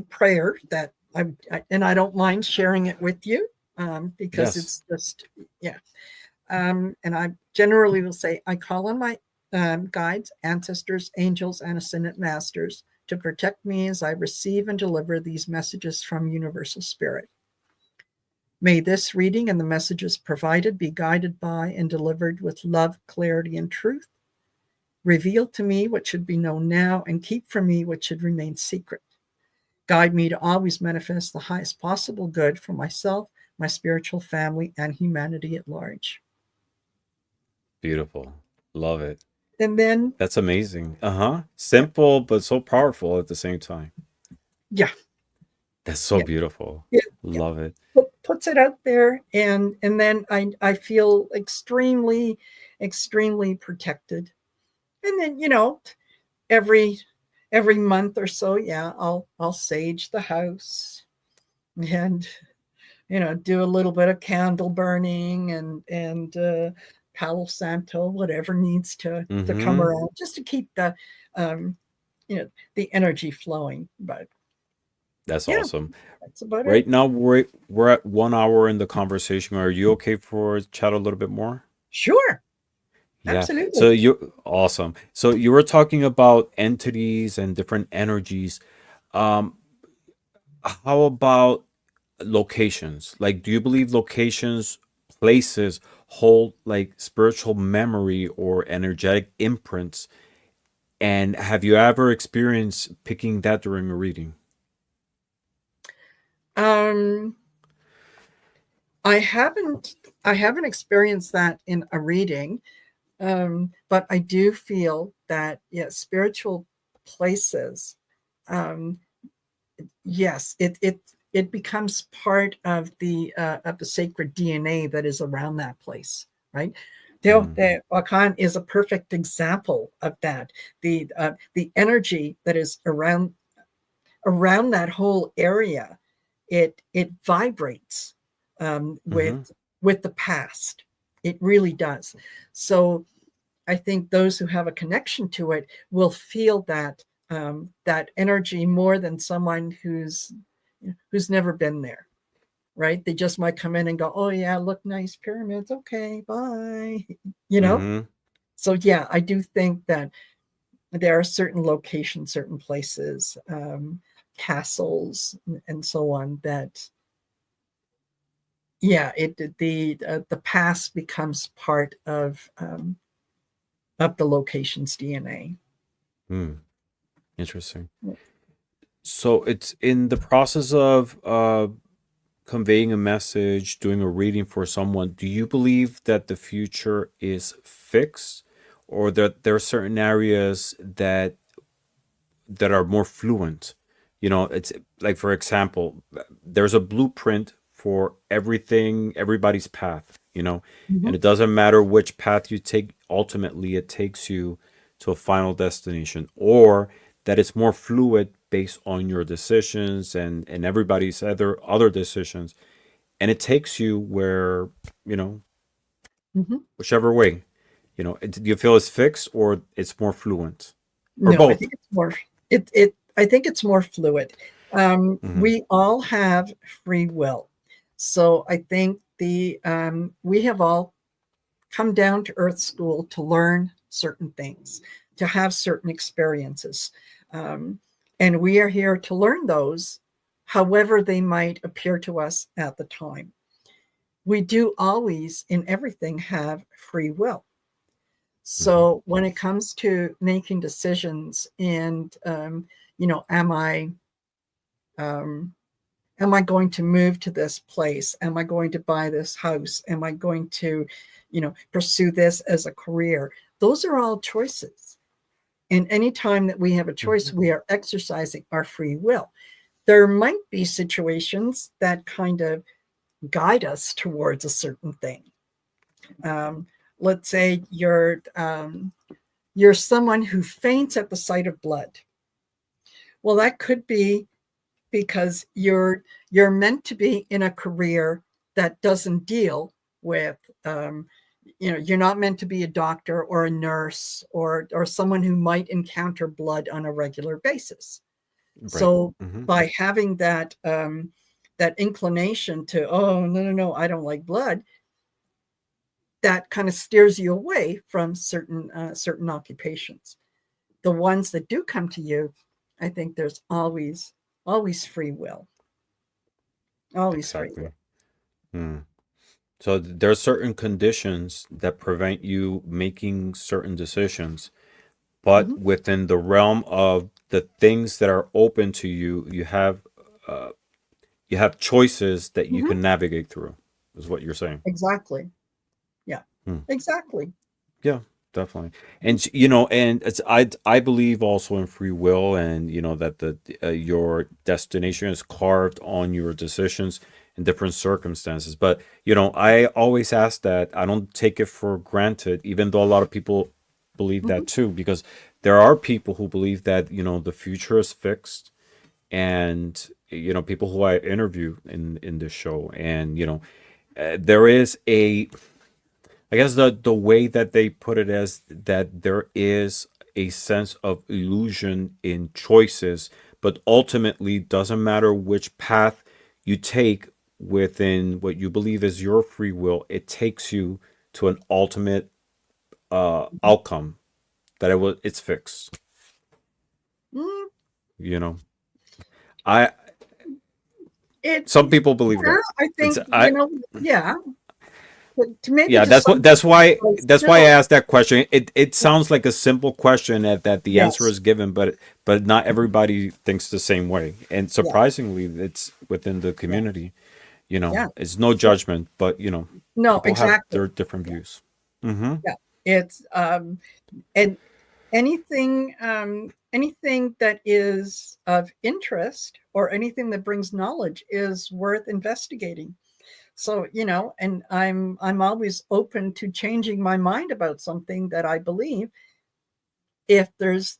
S2: prayer that and I don't mind sharing it with you, because
S1: Yes.
S2: it's just, yeah. And I generally will say, I call on my guides, ancestors, angels, and ascended masters to protect me as I receive and deliver these messages from Universal Spirit. May this reading and the messages provided be guided by and delivered with love, clarity, and truth. Reveal to me what should be known now and keep from me what should remain secret. Guide me to always manifest the highest possible good for myself, my spiritual family, and humanity at large.
S1: Beautiful. Love it.
S2: And then,
S1: That's amazing. Uh-huh.
S2: yeah,
S1: Simple, but so powerful at the same time.
S2: yeah,
S1: That's so
S2: yeah,
S1: beautiful.
S2: yeah, yeah.
S1: Love it.
S2: Puts it out there, and then I feel extremely, extremely protected. And then, every month or so, yeah, I'll sage the house, and do a little bit of candle burning, and Palo Santo, whatever needs to come
S1: Mm-hmm.
S2: around, just to keep um, the energy flowing. But
S1: That's
S2: yeah,
S1: awesome.
S2: that's about it.
S1: Right now we're at 1 hour in the conversation. Are you okay for chat a little bit more?
S2: Sure,
S1: Yeah. So
S2: absolutely.
S1: you awesome. So you were talking about entities and different energies. Um, how about locations? Like, do you believe locations, places hold like spiritual memory or energetic imprints? And have you ever experienced picking that during a reading?
S2: Um, I haven't experienced that in a reading, but I do feel that, yeah, spiritual places, um, yes, it becomes part of the sacred DNA that is around that place, right?
S1: Mm,
S2: The Wakan is a perfect example of that. The energy that is around that whole area, it vibrates,
S1: mm-hmm,
S2: with the past. It really does. So I think those who have a connection to it will feel that energy more than someone who's never been there. Right? They just might come in and go, "Oh yeah, look nice pyramids. Okay, bye." You know.
S1: mm-hmm,
S2: So yeah, I do think that there are certain locations, certain places, castles, and so on, that, yeah, the past becomes part of the location's DNA.
S1: mm. Interesting. So it's in the process of conveying a message, doing a reading for someone. Do you believe that the future is fixed, or that there are certain areas that are more fluent? You know, it's like, for example, there's a blueprint for everything, everybody's path, and
S2: Mhm.
S1: it doesn't matter which path you take, ultimately, it takes you to a final destination, or that it's more fluid based on your decisions and everybody's other decisions, and it takes you where, you know,
S2: Mhm.
S1: whichever way, do you feel it's fixed or it's more fluent, or
S2: No, I
S1: both?
S2: think it's more. I think it's more fluid.
S1: Hmm.
S2: We all have free will, so I think we have all come down to Earth School to learn certain things, to have certain experiences, um, and we are here to learn those, however they might appear to us at the time. We do always, in everything, have free will.
S1: Hmm.
S2: So when it comes to making decisions, and am um, I going to move to this place? Am I going to buy this house? Am I going to, pursue this as a career? Those are all choices. And anytime that we have a choice,
S1: Hmm.
S2: we are exercising our free will. There might be situations that kind of guide us towards a certain thing. Um, let's say you're someone who faints at the sight of blood. Well, that could be because you're meant to be in a career that doesn't deal with you're not meant to be a doctor or a nurse or someone who might encounter blood on a regular basis.
S1: Right.
S2: So
S1: Hmm.
S2: by having that inclination to, oh, no, I don't like blood, that kind of steers you away from certain occupations. The ones that do come to you, I think there's always free will. Always free
S1: Exactly.
S2: will.
S1: Hmm. So there are certain conditions that prevent you making certain decisions, but
S2: Mhm.
S1: within the realm of the things that are open to you, uh, you have choices that you
S2: Mhm.
S1: can navigate through. Is what you're saying.
S2: Exactly. Yeah.
S1: Hmm.
S2: Exactly.
S1: Yeah, definitely. And you know, and I believe also in free will, and you know that the your destination is carved on your decisions in different circumstances. But you know, I always ask that. I don't take it for granted, even though a lot of people believe that
S2: Mhm.
S1: too, because there are people who believe that you know the future is fixed, and you know people who I interview in this show, and you know there is a, I guess the way that they put it is that there is a sense of illusion in choices, but ultimately doesn't matter which path you take within what you believe is your free will, it takes you to an ultimate outcome that it's fixed.
S2: Mm,
S1: You know, I
S2: it
S1: some people believe
S2: yeah,
S1: that.
S2: I
S1: It's
S2: think,
S1: I
S2: yeah, but to maybe
S1: Yeah,
S2: to
S1: that's
S2: some
S1: what that's
S2: people,
S1: why
S2: I
S1: that's why I
S2: still
S1: asked that question. It sounds like a simple question that the answer
S2: yes,
S1: is given, but not everybody thinks the same way. And
S2: yeah,
S1: surprisingly, it's within the
S2: yeah,
S1: community. You know,
S2: yeah.
S1: it's no judgment, but you know,
S2: No,
S1: people have
S2: exactly.
S1: their different views. Mm-hmm.
S2: Yeah. It's and anything that is of interest or anything that brings knowledge is worth investigating. So, and I'm always open to changing my mind about something that I believe if there's,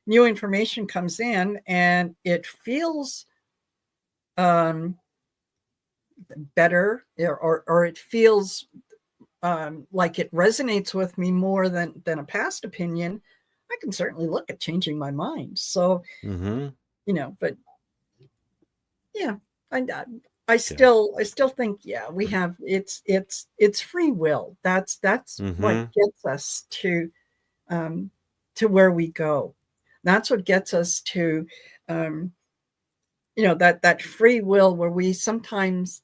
S2: new information comes in and it feels um better, or it feels like it resonates with me more than a past opinion, I can certainly look at changing my mind. So,
S1: Mm-hmm.
S2: but yeah, I
S1: Yeah.
S2: I still think, yeah, we have it's free will. That's what
S1: Mm-hmm.
S2: gets us um, to where we go. That's what gets us to um, that free will where we sometimes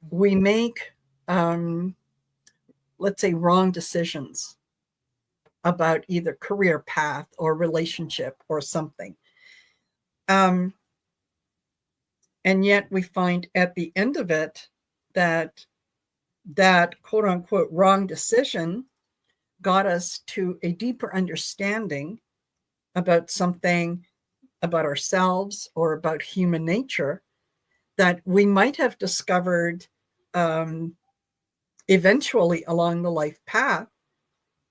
S2: we make um, let's say wrong decisions about either career path or relationship or something. Um, and yet we find at the end of it that that quote unquote wrong decision got us to a deeper understanding about something about ourselves or about human nature that we might have discovered um, eventually along the life path,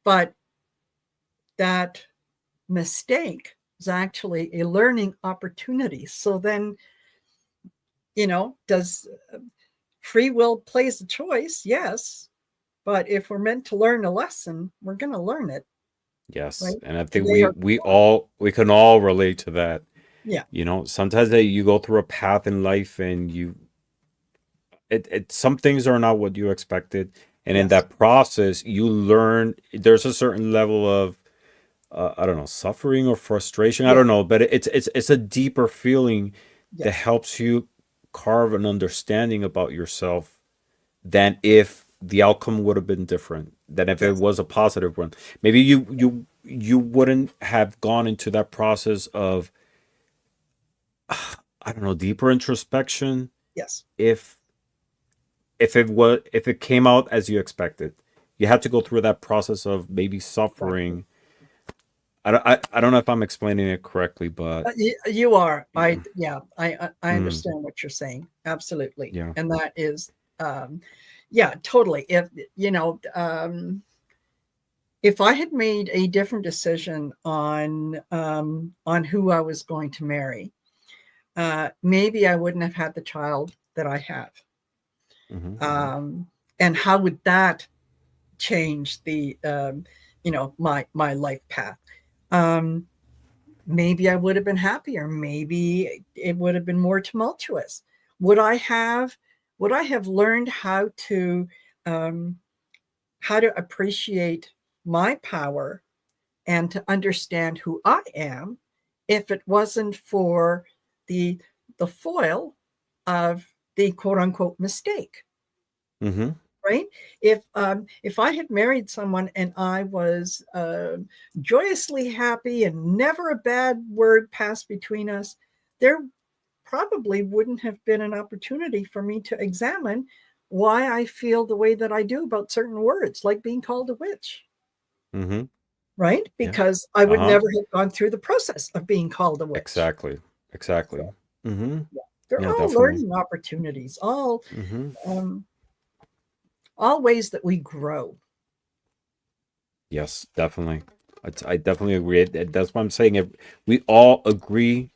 S2: but that mistake is actually a learning opportunity. So then, does free will plays a choice? Yes. But if we're meant to learn a lesson, we're going to learn it,
S1: Yes,
S2: right?
S1: and I think
S2: Today or tomorrow.
S1: we can all relate to that.
S2: Yeah.
S1: You know, sometimes that you go through a path in life and some things are not what you expected, and in
S2: Yes.
S1: that process you learn there's a certain level of I don't know, suffering or frustration, I
S2: Yeah.
S1: don't know, but it's a deeper feeling that
S2: Yes.
S1: helps you carve an understanding about yourself than if the outcome would have been different, than if it
S2: Yes.
S1: was a positive one. Maybe you wouldn't have gone into that process of I don't know, deeper introspection
S2: Yes.
S1: if if it came out as you expected. You had to go through that process of maybe
S2: Exactly.
S1: suffering. I don't know if I'm explaining it correctly, but
S2: You are.
S1: yeah.
S2: Yeah, I
S1: Mm,
S2: understand what you're saying. Absolutely.
S1: yeah.
S2: And that is, yeah, totally. If I had made a different decision on who I was going to marry, maybe I wouldn't have had the child that I have.
S1: Mm-hmm.
S2: And how would that change the, my life path? Um, Maybe I would have been happier. Maybe it would have been more tumultuous. Would I have, would I have learned um, how to appreciate my power and to understand who I am if it wasn't for the the foil of the quote unquote mistake,
S1: Mm-hmm.
S2: right? If I had married someone and I was joyously happy and never a bad word passed between us, there probably wouldn't have been an opportunity for me to examine why I feel the way that I do about certain words, like being called a witch,
S1: Mm-hmm.
S2: right?
S1: Yeah.
S2: Because I would
S1: Uh-huh.
S2: never have gone through the process of being called a witch.
S1: Exactly. Exactly.
S2: So
S1: Mm-hmm.
S2: yeah, they're
S1: Yeah,
S2: all
S1: definitely.
S2: learning opportunities,
S1: Mm-hmm.
S2: um, all ways that we grow.
S1: Yes, definitely. I definitely agree. That's what I'm saying. If we all agree,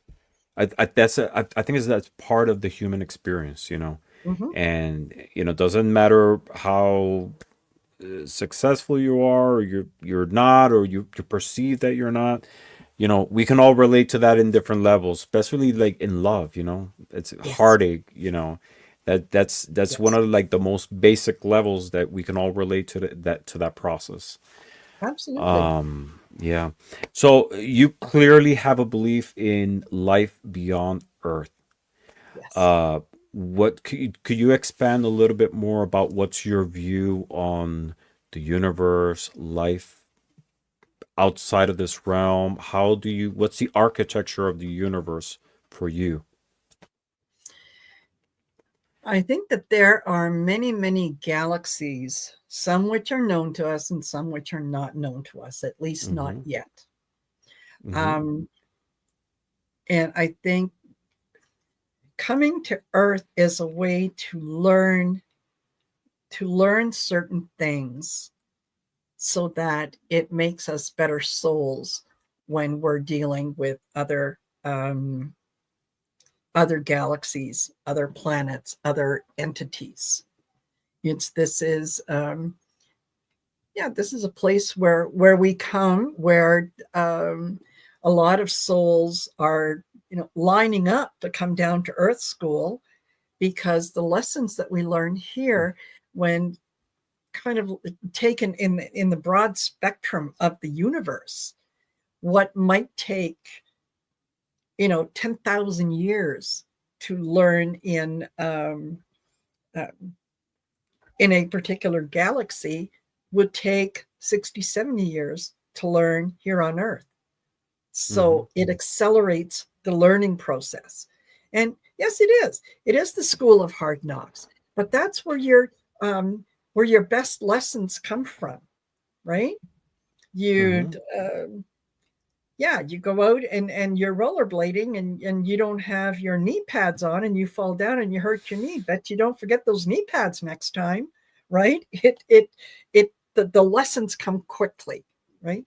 S1: I think that's part of the human experience, you know.
S2: Hmm.
S1: And doesn't matter how successful you are, or you're not, or you perceive that you're not. We can all relate to that in different levels, especially like in love. It's
S2: Yes,
S1: heartache. That's one
S2: yes,
S1: of like the most basic levels that we can all relate to that process.
S2: absolutely.
S1: Yeah. So you clearly have a belief in life beyond Earth.
S2: Yes.
S1: Uh, what could you expand a little bit more about what's your view on the universe, life outside of this realm? What's the architecture of the universe for you?
S2: I think that there are many, many galaxies, some which are known to us and some which are not known to us, at least not
S1: Mm-hmm.
S2: yet.
S1: Mm-hmm.
S2: Um, and I think coming to Earth is a way to learn certain things so that it makes us better souls when we're dealing with other galaxies, other planets, other entities. It's this is Yeah, this is a place where we come, where a lot of souls are lining up to come down to Earth School, because the lessons that we learn here, when kind of taken in the broad spectrum of the universe, what might take 10,000 years to learn uh, in a particular galaxy would take 60, 70 years to learn here on Earth.
S1: Mm-hmm.
S2: So it accelerates the learning process. And yes, it is. It is the school of hard knocks, but that's where your best lessons come from, right?
S1: Mm-hmm.
S2: You'd Yeah, you go out and you're rollerblading and you don't have your knee pads on and you fall down and you hurt your knee. Bet you don't forget those knee pads next time, right? The lessons come quickly, right?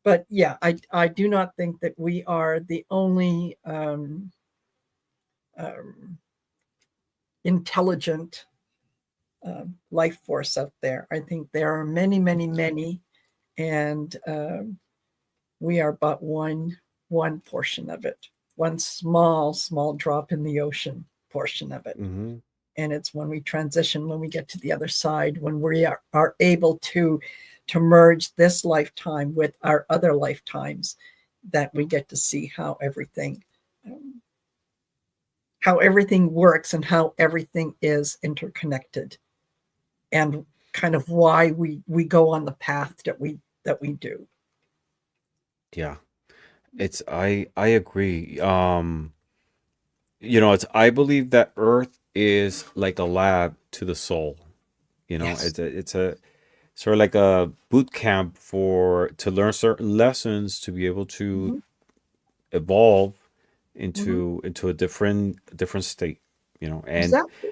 S2: But yeah, I do not think that we are the only um, intelligent life force out there. I think there are many, many, many, and we are but one portion of it, one small drop in the ocean portion of it.
S1: Mm-hmm.
S2: And it's when we transition, when we get to the other side, when we are able to merge this lifetime with our other lifetimes, that we get to see um, how everything works and how everything is interconnected, and kind of why we go on the path that we do.
S1: Yeah. I agree. It's I believe that Earth is like a lab to the soul.
S2: Yes.
S1: It's a sort of like a boot camp for to learn certain lessons to be able to
S2: Hmm.
S1: evolve
S2: Hmm.
S1: into a different state. And
S2: Exactly.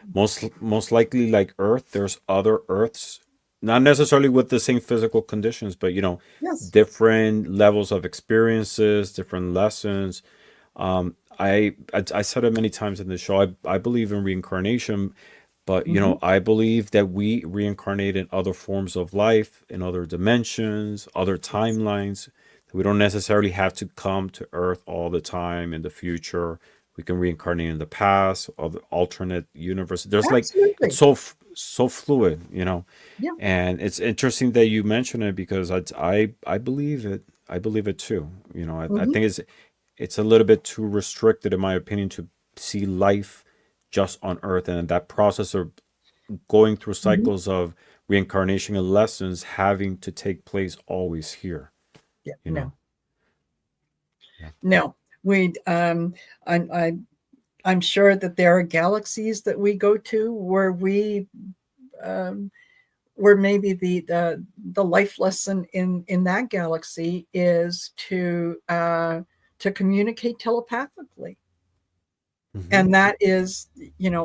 S1: most likely, like Earth, there's other Earths, not necessarily with the same physical conditions, but
S2: Yes.
S1: different levels of experiences, different lessons. I said it many times in the show. I believe in reincarnation, but
S2: Hmm.
S1: I believe that we reincarnate in other forms of life, in other dimensions, other
S2: Yes,
S1: timelines. We don't necessarily have to come to Earth all the time in the future. We can reincarnate in the past, of alternate universe. There's like it's
S2: absolutely.
S1: so fluid,
S2: Yeah.
S1: and it's interesting that you mention it because I believe it. I believe it too. I
S2: Hmm.
S1: think it's a little bit too restricted, in my opinion, to see life just on Earth, and that process of going through
S2: Hmm.
S1: cycles of reincarnation and lessons having to take place always here.
S2: Yeah.
S1: You
S2: No,
S1: know. Yeah.
S2: no. We I'm I I'm sure that there are galaxies that we go to where we um, where maybe the life lesson in that galaxy is to communicate telepathically,
S1: Hmm.
S2: and that is,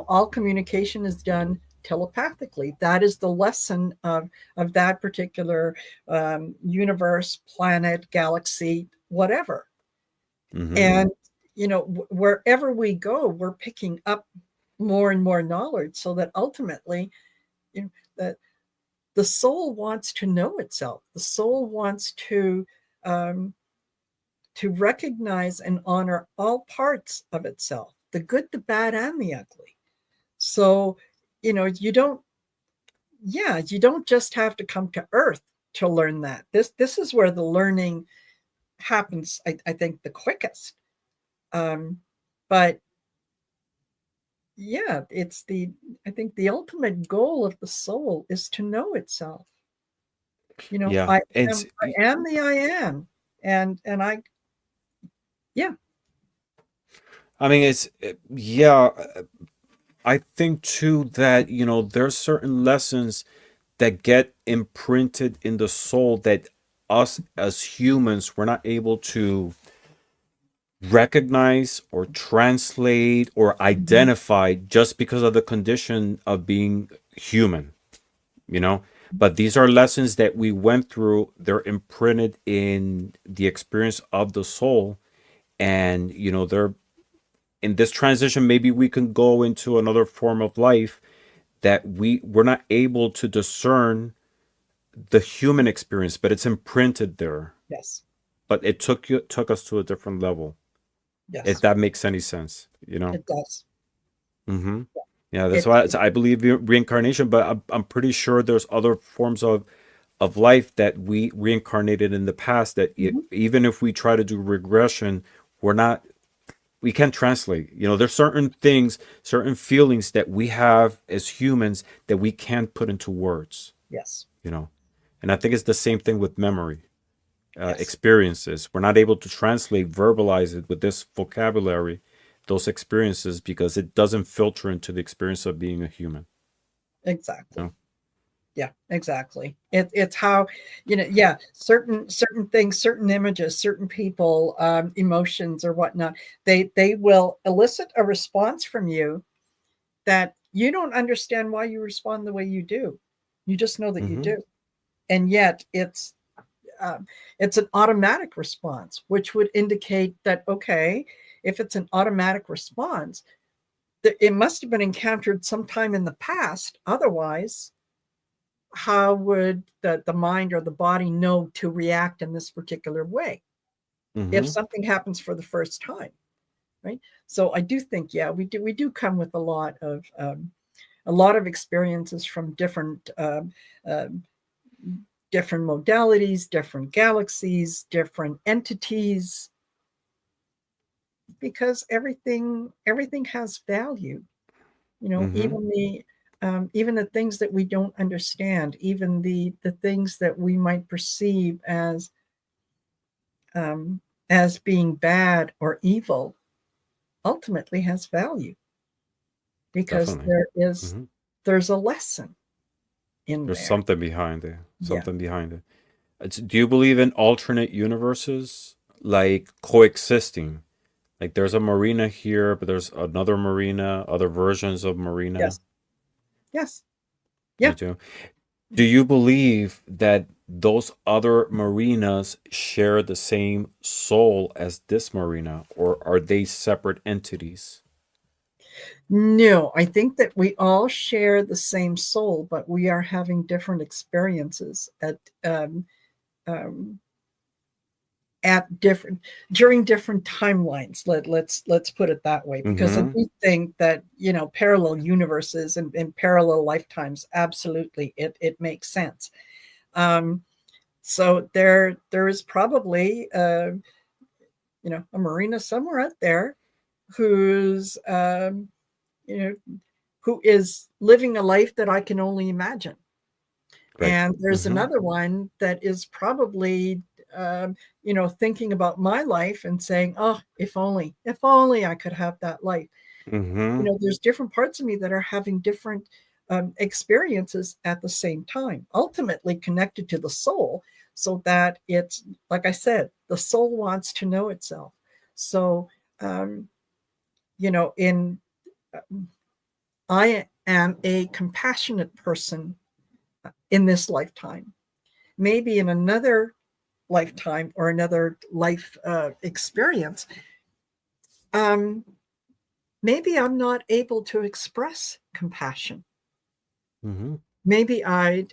S2: all communication is done telepathically. That is the lesson of that particular universe, planet, galaxy, whatever.
S1: Hmm.
S2: And wherever we go, we're picking up more and more knowledge, so that ultimately, you know, that the soul wants to know itself. The soul wants um, to recognize and honor all parts of itself, the good, the bad, and the ugly. So, you don't, yeah, you don't just have to come to Earth to learn that. This is where the learning happens, I think, the quickest. Um, but yeah, I think the ultimate goal of the soul is to know itself.
S1: Yeah.
S2: I
S1: It's
S2: am, I am the I am. And yeah.
S1: I mean yeah, I think too that there's certain lessons that get imprinted in the soul that us as humans we're not able to recognize or translate or
S2: Mhm.
S1: identify just because of the condition of being human, you know? But these are lessons that we went through, they're imprinted in the experience of the soul. And, they're in this transition, maybe we can go into another form of life that we're not able to discern the human experience, but it's imprinted there.
S2: Yes.
S1: But it took us to a different level. If
S2: Yes.
S1: that makes any sense.
S2: It does.
S1: Hmm. Yeah, that's
S2: It
S1: why I believe in reincarnation, but I'm pretty sure there's other forms of life that we reincarnated in the past that
S2: Mhm.
S1: even if we try to do regression, we're not we can't translate. There's certain things, certain feelings that we have as humans that we can't put into words.
S2: Yes.
S1: You know, and I think it's the same thing with memory.
S2: Yes.
S1: Experiences. We're not able to translate, verbalize it with this vocabulary, those experiences, because it doesn't filter into the experience of being a human. You
S2: Exactly.
S1: know?
S2: Yeah, exactly. It's how, yeah, certain things, certain images, certain people, emotions or whatnot, they will elicit a response from you that you don't understand why you respond the way you do. You just know that you
S1: Mm-hmm.
S2: do. And yet um, it's an automatic response, which would indicate that, okay, if it's an automatic response, that it must have been encountered sometime in the past. Otherwise, how would the mind or the body know to react in this particular way if
S1: Mm-hmm.
S2: something happens for the first time, right? So I do think, yeah, we do come with a lot of experiences from uh, different modalities, different galaxies, different entities, because everything has value.
S1: Mm-hmm.
S2: Even the things that we don't understand, even the things that we might perceive um, as being bad or evil, ultimately has value, because
S1: Definitely. Mm-hmm.
S2: there's a lesson in
S1: There's
S2: there.
S1: something behind it.
S2: Yeah.
S1: Something behind it. Do you believe in alternate universes, like coexisting? Like there's a Marina here, but there's another Marina, other versions of Marina.
S2: Yes. Yes.
S1: You
S2: Yeah.
S1: do. Do you believe that? those other marinas share the same soul as this marina, or are they separate entities?
S2: No, I think that we all share the same soul, but we are having different experiences um, um, at different during different timelines. Let's put it that way, because I
S1: Mm-hmm.
S2: do think that parallel universes and parallel lifetimes, absolutely, it makes sense. Um, so there is probably a marina somewhere out there who's you know who is living a life that I can only imagine.
S1: Right.
S2: And there's
S1: Mm-hmm.
S2: another one that is probably, thinking about my life and saying, oh, if only I could have that life.
S1: Mm-hmm.
S2: There's different parts of me that are having different experiences at the same time, ultimately connected to the soul, so that it's, like I said, the soul wants to know itself. So, um, in I am a compassionate person in this lifetime. Maybe in another lifetime or another life experience, um, maybe I'm not able to express compassion.
S1: Mm-hmm.
S2: Maybe I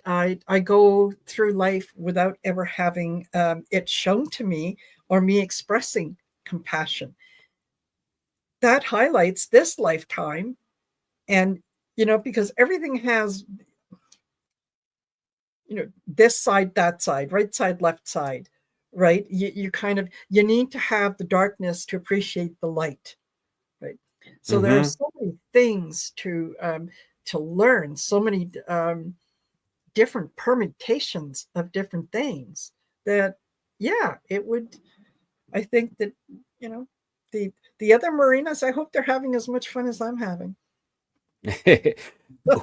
S2: go through life without ever having it shown to me or me expressing compassion. That highlights this lifetime, and because everything has this side, that side, right side, left side, right? You kind of, you need to have the darkness to appreciate the light, right? So there are
S1: Mm-hmm.
S2: so many things to learn, so many different permutations of different things, that, yeah, it would, I think that, you know the the other marinas, I hope they're having as much fun as I'm having.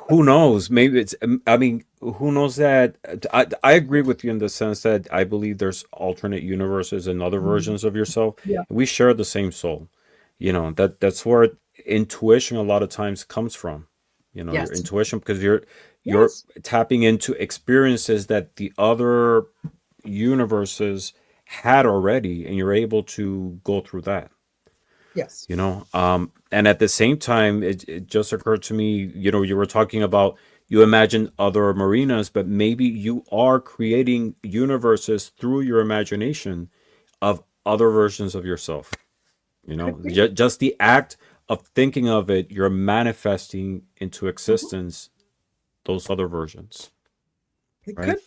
S1: Who knows? Maybe it's, I mean, who knows that? I agree with you in the sense that I believe there's alternate universes and other
S2: Mhm.
S1: versions of yourself.
S2: Yeah.
S1: And we share the same soul. That's where intuition a lot of times comes from. Your
S2: Yes.
S1: intuition, because you're
S2: Yes.
S1: tapping into experiences that the other universes had already, and you're able to go through that.
S2: Yes.
S1: And at the same time, it just occurred to me, you were talking about, you imagine other marinas, but maybe you are creating universes through your imagination of other versions of yourself.
S2: Could be.
S1: Just the act of thinking of it, you're manifesting into
S2: Mhm.
S1: existence those other versions,
S2: It
S1: right?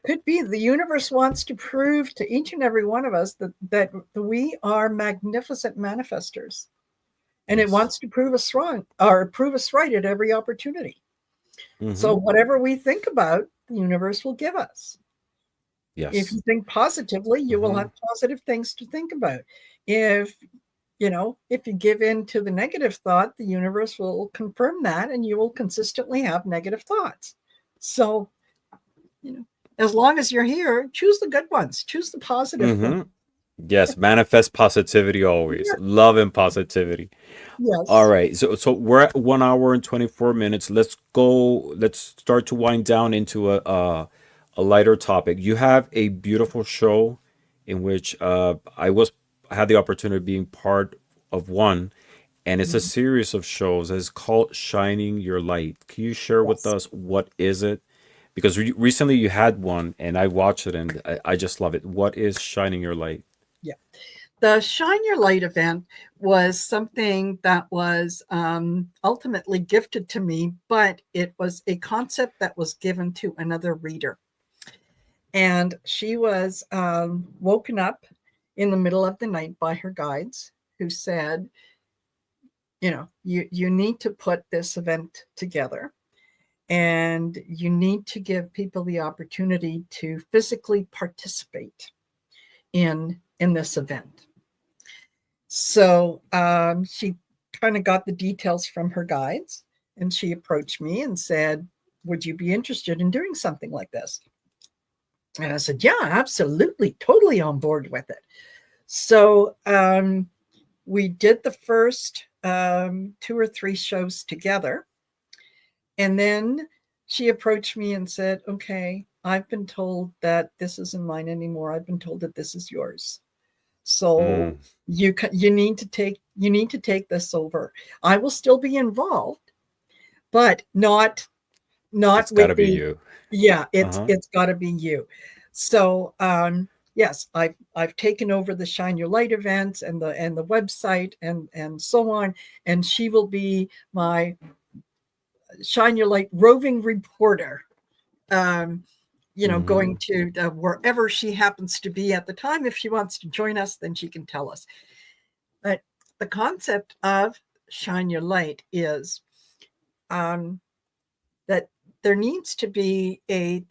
S2: could be the universe wants to prove to each and every one of us that we are magnificent manifestors, and it
S1: Yes.
S2: wants to prove us wrong or prove us right at every opportunity. So
S1: Mm-hmm.
S2: whatever we think about, the universe will give us. If
S1: Yes.
S2: you think positively, you will
S1: Mm-hmm.
S2: have positive things to think about. If if you give in to the negative thought, the universe will confirm that, and you will consistently have negative thoughts. So, you know, as long as you're here, choose the good ones, choose the positive ones.
S1: Mm-hmm. Yes. Manifest positivity always.
S2: Yeah.
S1: Love and positivity. All
S2: Yes.
S1: right. So we're at 1 hour and 24 minutes. Let's go. Let's start to wind down into a lighter topic. You have a beautiful show in which I had the opportunity of being part of one, and it's a
S2: Mhm.
S1: series of shows. It's called Shining Your Light. Can you share with
S2: Yes.
S1: us what is it? Because recently you had one, and I watched it, and I just love it. What is Shining Your Light?
S2: Yeah. The Shine Your Light event was something that was ultimately gifted to me, but it was a concept that was given to another reader. And she was woken up in the middle of the night by her guides, who said, you need to put this event together, and you need to give people the opportunity to physically participate in this event. So she kind of got the details from her guides, and she approached me and said, would you be interested in doing something like this? And I said, yeah, absolutely, totally on board with it. So we did the first 2 or 3 shows together. And then she approached me and said, okay, I've been told that this isn't mine anymore. I've been told that this is yours. So
S1: Mm.
S2: you need to take this over. I will still be involved, but not
S1: It's got
S2: with
S1: to be
S2: the,
S1: you.
S2: yeah,
S1: Uh-huh.
S2: it's got to be you. So yes, I've taken over the Shine Your Light events and the website and so on, and she will be my Shine Your Light roving reporter. Um,
S1: Mm-hmm.
S2: going to wherever she happens to be at the time. If she wants to join us, then she can tell us. But the concept of Shine Your Light is um, that there needs to be a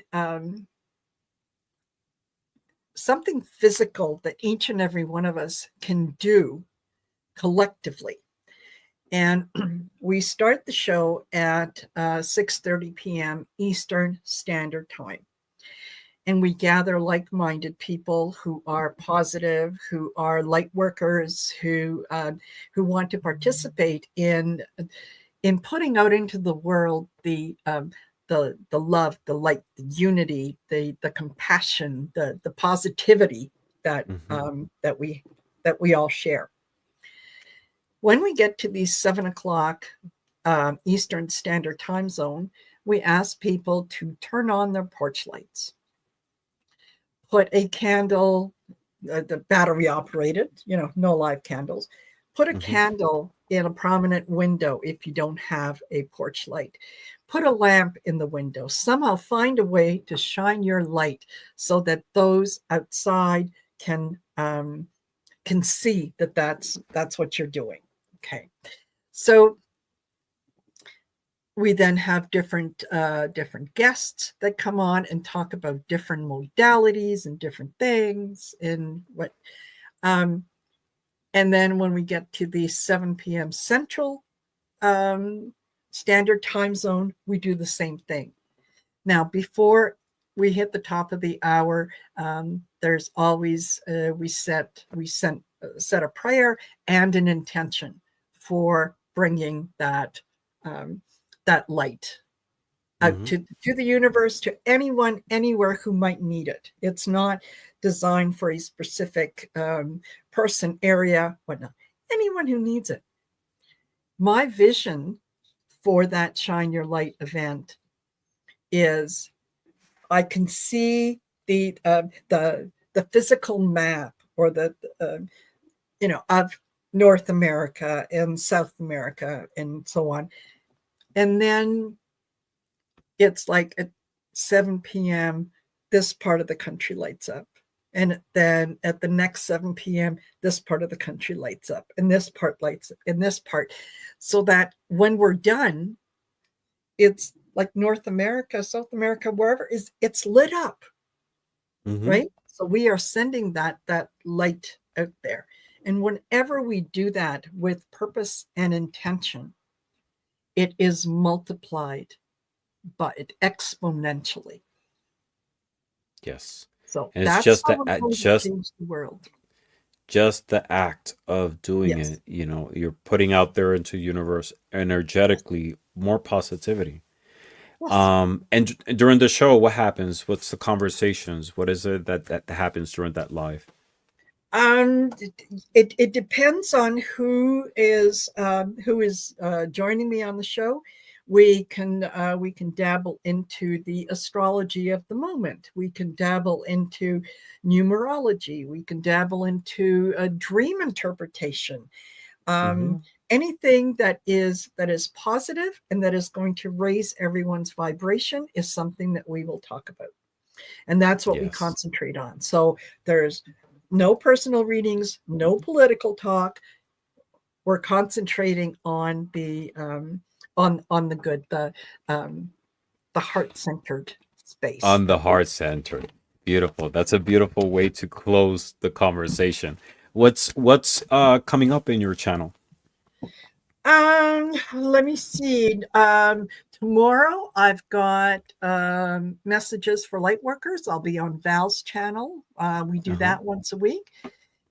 S2: something physical that each and every one of us can do collectively. And we start the show at 6:30 p.m. Eastern Standard Time. And we gather like-minded people who are positive, who are light workers, who want to participate in putting out into the world the love, the light, the unity, the compassion, the positivity that
S1: Mm-hmm.
S2: that we all share. When we get to the 7 o'clock Eastern Standard Time Zone, we ask people to turn on their porch lights, put a candle, the battery operated, no live candles. Put a
S1: Mm-hmm.
S2: candle in a prominent window if you don't have a porch light. Put a lamp in the window. Somehow find a way to shine your light so that those outside can see that that's what you're doing. Okay, so we then have different guests that come on and talk about different modalities and different things and what um, and then when we get to the 7 p.m. Central um, Standard Time Zone, we do the same thing. Now, before we hit the top of the hour, there's always set a prayer and an intention for bringing um, that light out
S1: Mm-hmm.
S2: to the universe, to anyone anywhere who might need it. It's not designed for a specific person, area, whatnot. Anyone who needs it. My vision for that Shine Your Light event is I can see the physical map or of North America and South America and so on, and then it's like at 7 p.m. this part of the country lights up, and then at the next 7 p.m. this part of the country lights up, and this part lights up, and this part, so that when we're done, it's like North America, South America, wherever is it's lit up,
S1: Mm-hmm.
S2: right? So we are sending that light out there. And whenever we do that with purpose and intention, it is multiplied, but exponentially.
S1: Yes.
S2: So
S1: And it's
S2: that's
S1: just
S2: how
S1: the
S2: we're going to change the world.
S1: just the act of doing
S2: Yes.
S1: it, you're putting out there into universe energetically more positivity.
S2: Yes.
S1: And during the show, what happens? What's the conversations? What is it that happens during that live?
S2: Um, it depends on who is joining me on the show. We can dabble into the astrology of the moment. We can dabble into numerology. We can dabble into a dream interpretation.
S1: Mm-hmm.
S2: Um, Anything that is positive and that is going to raise everyone's vibration is something that we will talk about. And that's what we
S1: Yes.
S2: concentrate on. So there's no personal readings, no political talk. We're concentrating on on the good, the heart centered space.
S1: On the heart center. Beautiful. That's a beautiful way to close the conversation. What's coming up in your channel?
S2: Let me see. Tomorrow I've got messages for light workers. I'll be on Val's channel. We do
S1: Uh-huh.
S2: that once a week.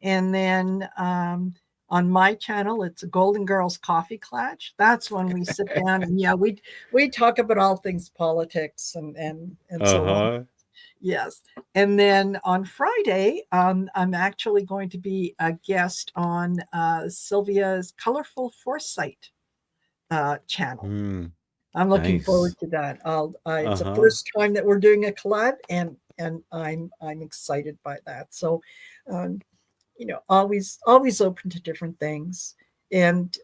S2: And then on my channel, it's a Golden Girls Coffee Clutch. That's when we sit down and yeah, we talk about all things politics and so on.
S1: Uh-huh.
S2: Yes. And then on Friday, I'm actually going to be a guest on Sylvia's Colorful Foresight channel.
S1: Hmm.
S2: I'm looking
S1: Nice.
S2: forward to that. It's the
S1: Uh-huh.
S2: first time that we're doing a collab, and I'm excited by that. So, um, always open to different things, and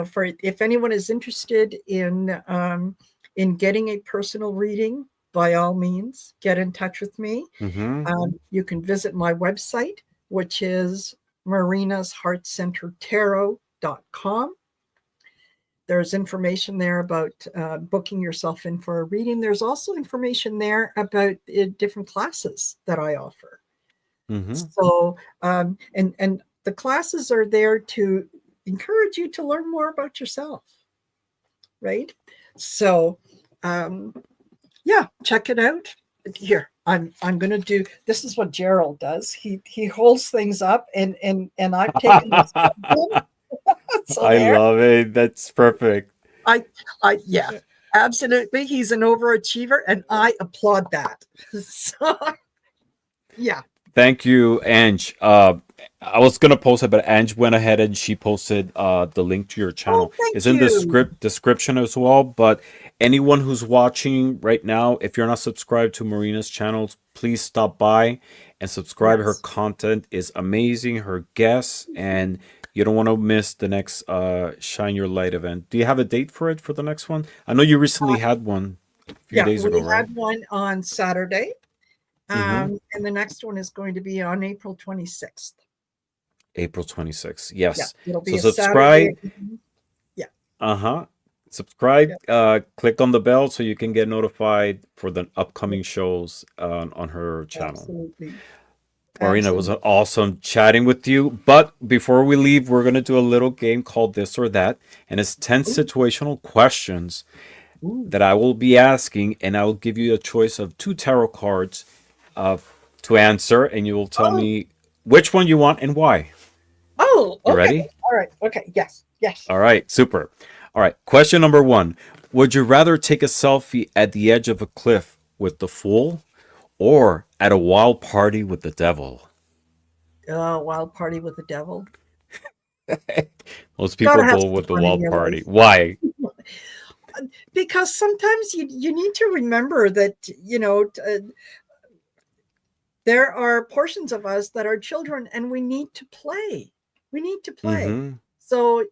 S2: for if anyone is interested in getting a personal reading, by all means, get in touch with me.
S1: Mm-hmm.
S2: You can visit my website, which is marinasheartcentertarot.com. There's information there about booking yourself in for a reading. There's also information there about different classes that I offer.
S1: Mm-hmm.
S2: So, and the classes are there to encourage you to learn more about yourself, right? So, um, yeah, check it out. Here, I'm gonna do. This is what Gerald does. He holds things up, and I've taken this. So
S1: I
S2: there.
S1: love it. That's perfect.
S2: I yeah, absolutely. He's an overachiever, and I applaud that. So yeah.
S1: Thank you, Ange. I was gonna post it, but Ange went ahead and she posted the link to your
S2: Oh,
S1: channel. It's
S2: thank
S1: in the
S2: you.
S1: script description as well. But anyone who's watching right now, if you're not subscribed to Marina's channel, please stop by and subscribe. Her
S2: Yes.
S1: content is amazing. Her guests, and you don't want to miss the next Shine Your Light event. Do you have a date for it for the next one? I know you recently had one a few
S2: Yeah,
S1: days ago,
S2: we
S1: right?
S2: had one on Saturday,
S1: Mm-hmm.
S2: and the next one is going to be on April 26th.
S1: April 26th.
S2: Yeah,
S1: Yes.
S2: it'll
S1: So
S2: be a Saturday.
S1: subscribe.
S2: Yeah,
S1: Uh-huh. Subscribe,
S2: yeah,
S1: click on the bell so you can get notified for the upcoming shows on her channel.
S2: absolutely,
S1: Marina, it was
S2: absolutely.
S1: awesome chatting with you. But before we leave, we're going to do a little game called This or That. And it's 10
S2: Ooh,
S1: situational questions
S2: ooh.
S1: that I will be asking. And I will give you a choice of two tarot cards uh, to answer. And you will tell
S2: Oh,
S1: me which one you want and why. You
S2: okay.
S1: ready?
S2: All right. Okay. Yes. Yes.
S1: All right, super. All right, question number one. Would you rather take a selfie at the edge of a cliff with the fool or at a wild party with the devil?
S2: Wild party with the devil.
S1: Most
S2: Gotta
S1: people
S2: have
S1: go
S2: some
S1: with the
S2: fun in
S1: wild
S2: your
S1: party.
S2: life.
S1: Why?
S2: Because sometimes you need to remember that there are portions of us that are children, and we need to play. We need to play.
S1: Mm-hmm.
S2: So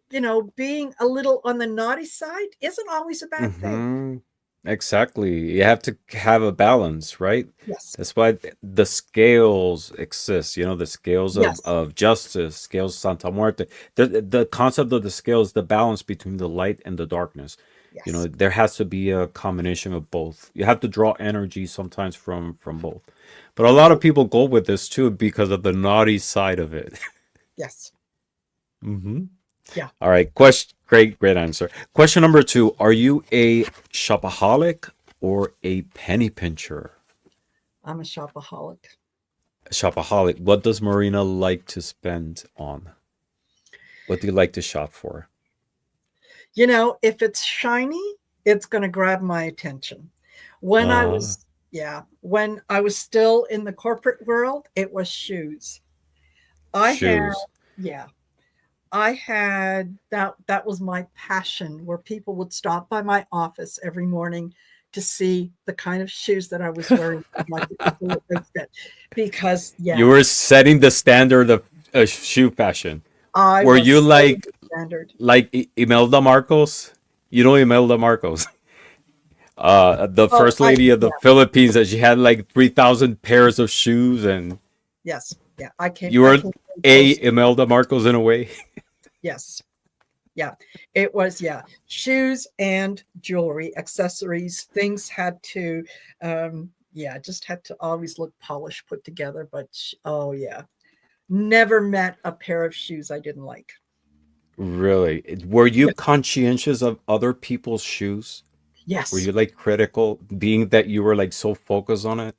S2: being a little on the naughty side isn't always a bad thing.
S1: Mm-hmm. Exactly. You have to have a balance, right?
S2: Yes.
S1: That's why the scales exist. You know, the scales
S2: Yes.
S1: of justice, scales Santa Muerte. The concept of the scale is the balance between the light and the darkness. You know,
S2: Yes.
S1: there has to be a combination of both. You have to draw energy sometimes from both. But a lot of
S2: Absolutely.
S1: people go with this too because of the naughty side of it.
S2: Yes.
S1: hmm
S2: Yeah.
S1: All right. Great answer. Question number two. Are you a shopaholic or a penny pincher?
S2: I'm a shopaholic.
S1: Shopaholic. What does Marina like to spend on? What do you like to shop for?
S2: If it's shiny, it's going to grab my attention. When I
S1: Uh,
S2: was, yeah, when I was still in the corporate world, it was shoes. I had,
S1: shoes.
S2: yeah, I had that was my passion, where people would stop by my office every morning to see the kind of shoes that I was wearing with my particular outfit. Because
S1: You
S2: yeah,
S1: were setting the standard of shoe fashion.
S2: I
S1: Were you
S2: was setting
S1: like
S2: the standard.
S1: Imelda Marcos? You know Imelda Marcos, the
S2: Oh,
S1: first lady of the Philippines, that she had like 3,000 pairs of shoes, and
S2: yes, yeah,
S1: you
S2: I
S1: were
S2: came very
S1: a
S2: close.
S1: Imelda Marcos in a way.
S2: Yes, yeah, it was, yeah, shoes and jewelry, accessories, things had to, yeah, just had to always look polished, put together. But oh yeah, never met a pair of shoes I didn't like.
S1: Really? Were you
S2: Yeah.
S1: conscientious of other people's shoes? Were
S2: Yes,
S1: you like critical, being that you were like so focused on it?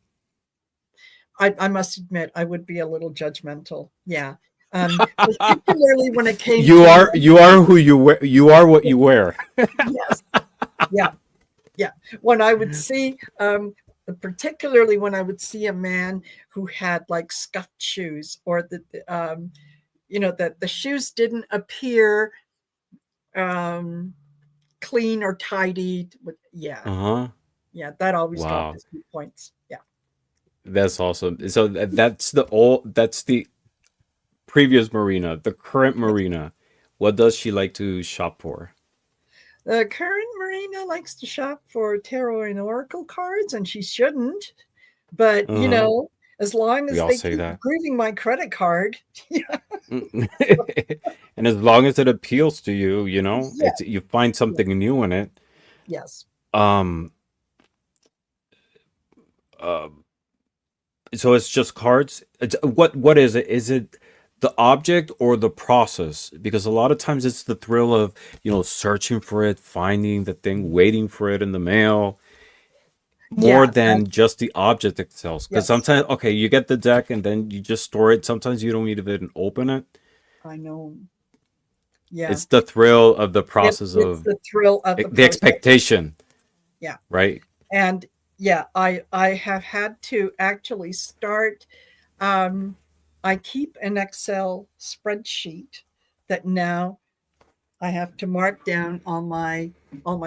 S2: I must admit I would be a little judgmental. Yeah, particularly when it came
S1: You
S2: to
S1: are you are who you wear. You are what you wear.
S2: yes, yeah, yeah. When I would see particularly when I would see a man who had like scuffed shoes, or that the shoes didn't appear um, clean or tidy. Yeah,
S1: Uh-huh.
S2: yeah, that always got
S1: Wow.
S2: his points. Yeah.
S1: That's awesome. So that's the previous Marina, the current Marina. What does she like to shop for?
S2: The current Marina likes to shop for tarot and oracle cards, and she shouldn't. But
S1: Uh-huh.
S2: as long
S1: We
S2: as
S1: all
S2: they
S1: say
S2: keep
S1: that.
S2: approving my credit card, yeah,
S1: And as long as it appeals to you,
S2: yeah,
S1: it's you find
S2: yeah,
S1: something new in it.
S2: yes,
S1: Um uh, so it's just cards. What is it? Is it the object or the process? Because a lot of times it's the thrill of, searching for it, finding the thing, waiting for it in the mail, more
S2: yeah,
S1: than just the object itself. Because
S2: yes,
S1: sometimes, okay, you get the deck and then you just store it. Sometimes you don't even open it.
S2: I know. Yeah,
S1: It's the thrill of the process
S2: it's
S1: of
S2: the thrill of the
S1: the
S2: process.
S1: expectation,
S2: Yeah,
S1: right?
S2: and yeah, I have had to actually start. Um, I keep an Excel spreadsheet that now I have to mark down all my